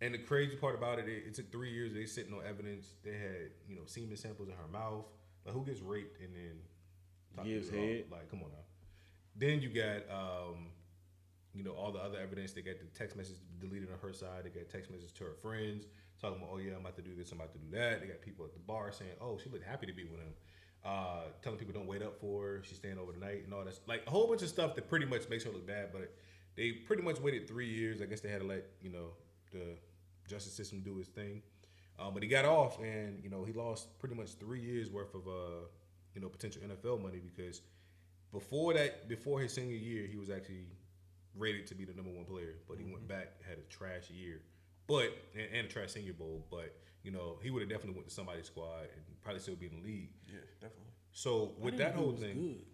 And the crazy part about it, it took 3 years. They sitting on evidence. They had semen samples in her mouth. Like who gets raped and then gives head? Like come on now. Then you got all the other evidence. They got the text message deleted on her side. They got text messages to her friends talking about, oh yeah, I'm about to do this, I'm about to do that. They got people at the bar saying, oh, she looked happy to be with him. Telling people don't wait up for her. She's staying over the night and all that. Like a whole bunch of stuff that pretty much makes her look bad. But they pretty much waited 3 years. I guess they had to let the justice system do his thing. But he got off, and he lost pretty much 3 years worth of potential NFL money because before his senior year, he was actually rated to be the #1 player, but he went back, had a trash year, and a trash Senior Bowl. But he would have definitely went to somebody's squad and probably still be in the league. Yeah, definitely. So with that whole thing, good.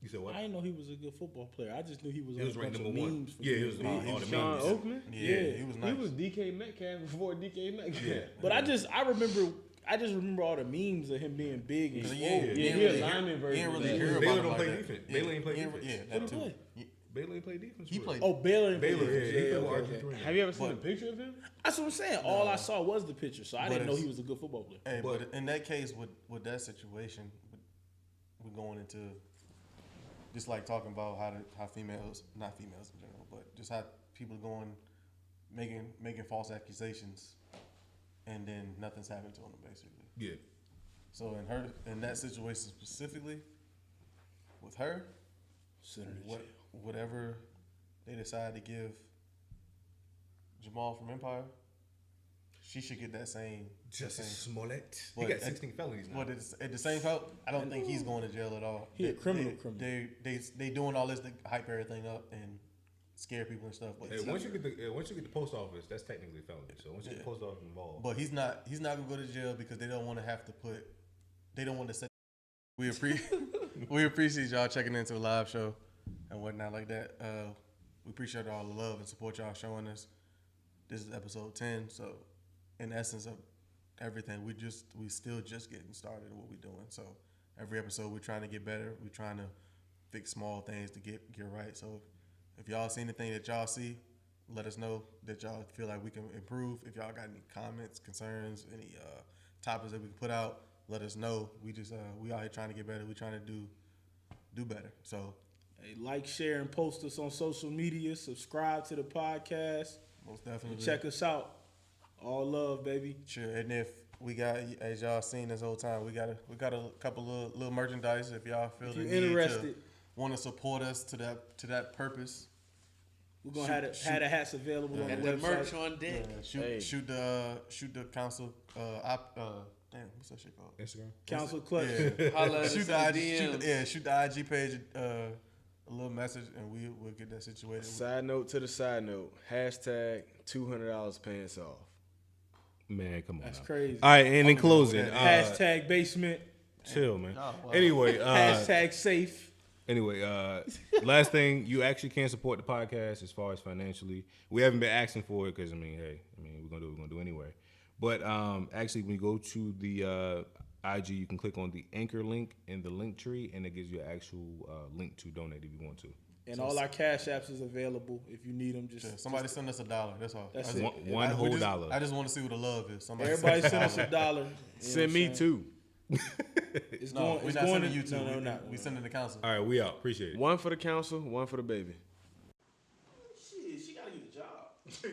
You said what? I didn't know he was a good football player. I just knew he was. He was ranked #1. Yeah, he was all the Shawn memes. Oakman. Yeah, he was nice. He was DK Metcalf before DK Metcalf. Yeah. But I just remember all the memes of him being big and Yeah, he a lineman version. He didn't really of hear that. about Baylor him don't like play that. defense. Baylor ain't play defense. Yeah, What that he too. play? Baylor ain't play defense. He for played. real. Oh, Baylor and Baylor. Baylor. Yeah, he played with okay. RG3. Have you ever seen a picture of him? That's what I'm saying. All I saw was the picture, so I didn't know it's- he was a good football player. Hey, but in that case, with that situation, we're going into just like talking about how females, not females in general, but just how people going making false accusations, and then nothing's happened to them basically. Yeah. So in that situation specifically, with her, whatever they decide to give Jamal from Empire, she should get that same. Justice Smollett. He But got 16 felonies now. But at the same time, I don't think he's going to jail at all. He a criminal. They doing all this to hype everything up and scare people and stuff. But Hey, once you get the post office, that's technically a felony. So once you get the post office involved, But he's not gonna go to jail because they don't want to have to put. They don't want to set. We appreciate y'all checking into the live show and whatnot like that. We appreciate all the love and support y'all showing us. This is episode 10, so in essence of everything, we still just getting started in what we're doing. So every episode we're trying to get better. We're trying to fix small things to get right. So if y'all see anything that y'all see, let us know that y'all feel like we can improve. If y'all got any comments, concerns, any topics that we can put out, let us know. We just we out here trying to get better. We trying to do better. So Hey, like, share, and post us on social media. Subscribe to the podcast. most definitely Check us out. All love, baby. Sure, and if we got, as y'all seen this whole time, we got a couple of little merchandise. If y'all feel If the you're need interested, to want to support us to that purpose, we're gonna have the hats available on the And the website. merch on deck. shoot the council. Damn, what's that shit called? Instagram. Council Clutch. Yeah. Holla at shoot us the in IG, the DMs. shoot the IG page. a little message, and we'll get that situated. Side note to the side note. Hashtag $200 pants off. Man, come on. That's now. crazy. All right, and in closing, Hashtag basement. chill, man. Oh, wow. Anyway, Hashtag safe. Anyway, last thing, you actually can support the podcast as far as financially. We haven't been asking for it because we're gonna do what we're gonna do anyway. But actually, when you go to the IG, you can click on the anchor link in the link tree, and it gives you an actual link to donate if you want to. And all our cash apps is available if you need them. Just somebody send us $1. That's all. That's one whole $1. I just want to see what the love is. Everybody send us $1. Send me $2. It's No, going. we're It's not going sending to you two. No, We sending the council. All right, we out. Appreciate it. One for the council, one for the baby.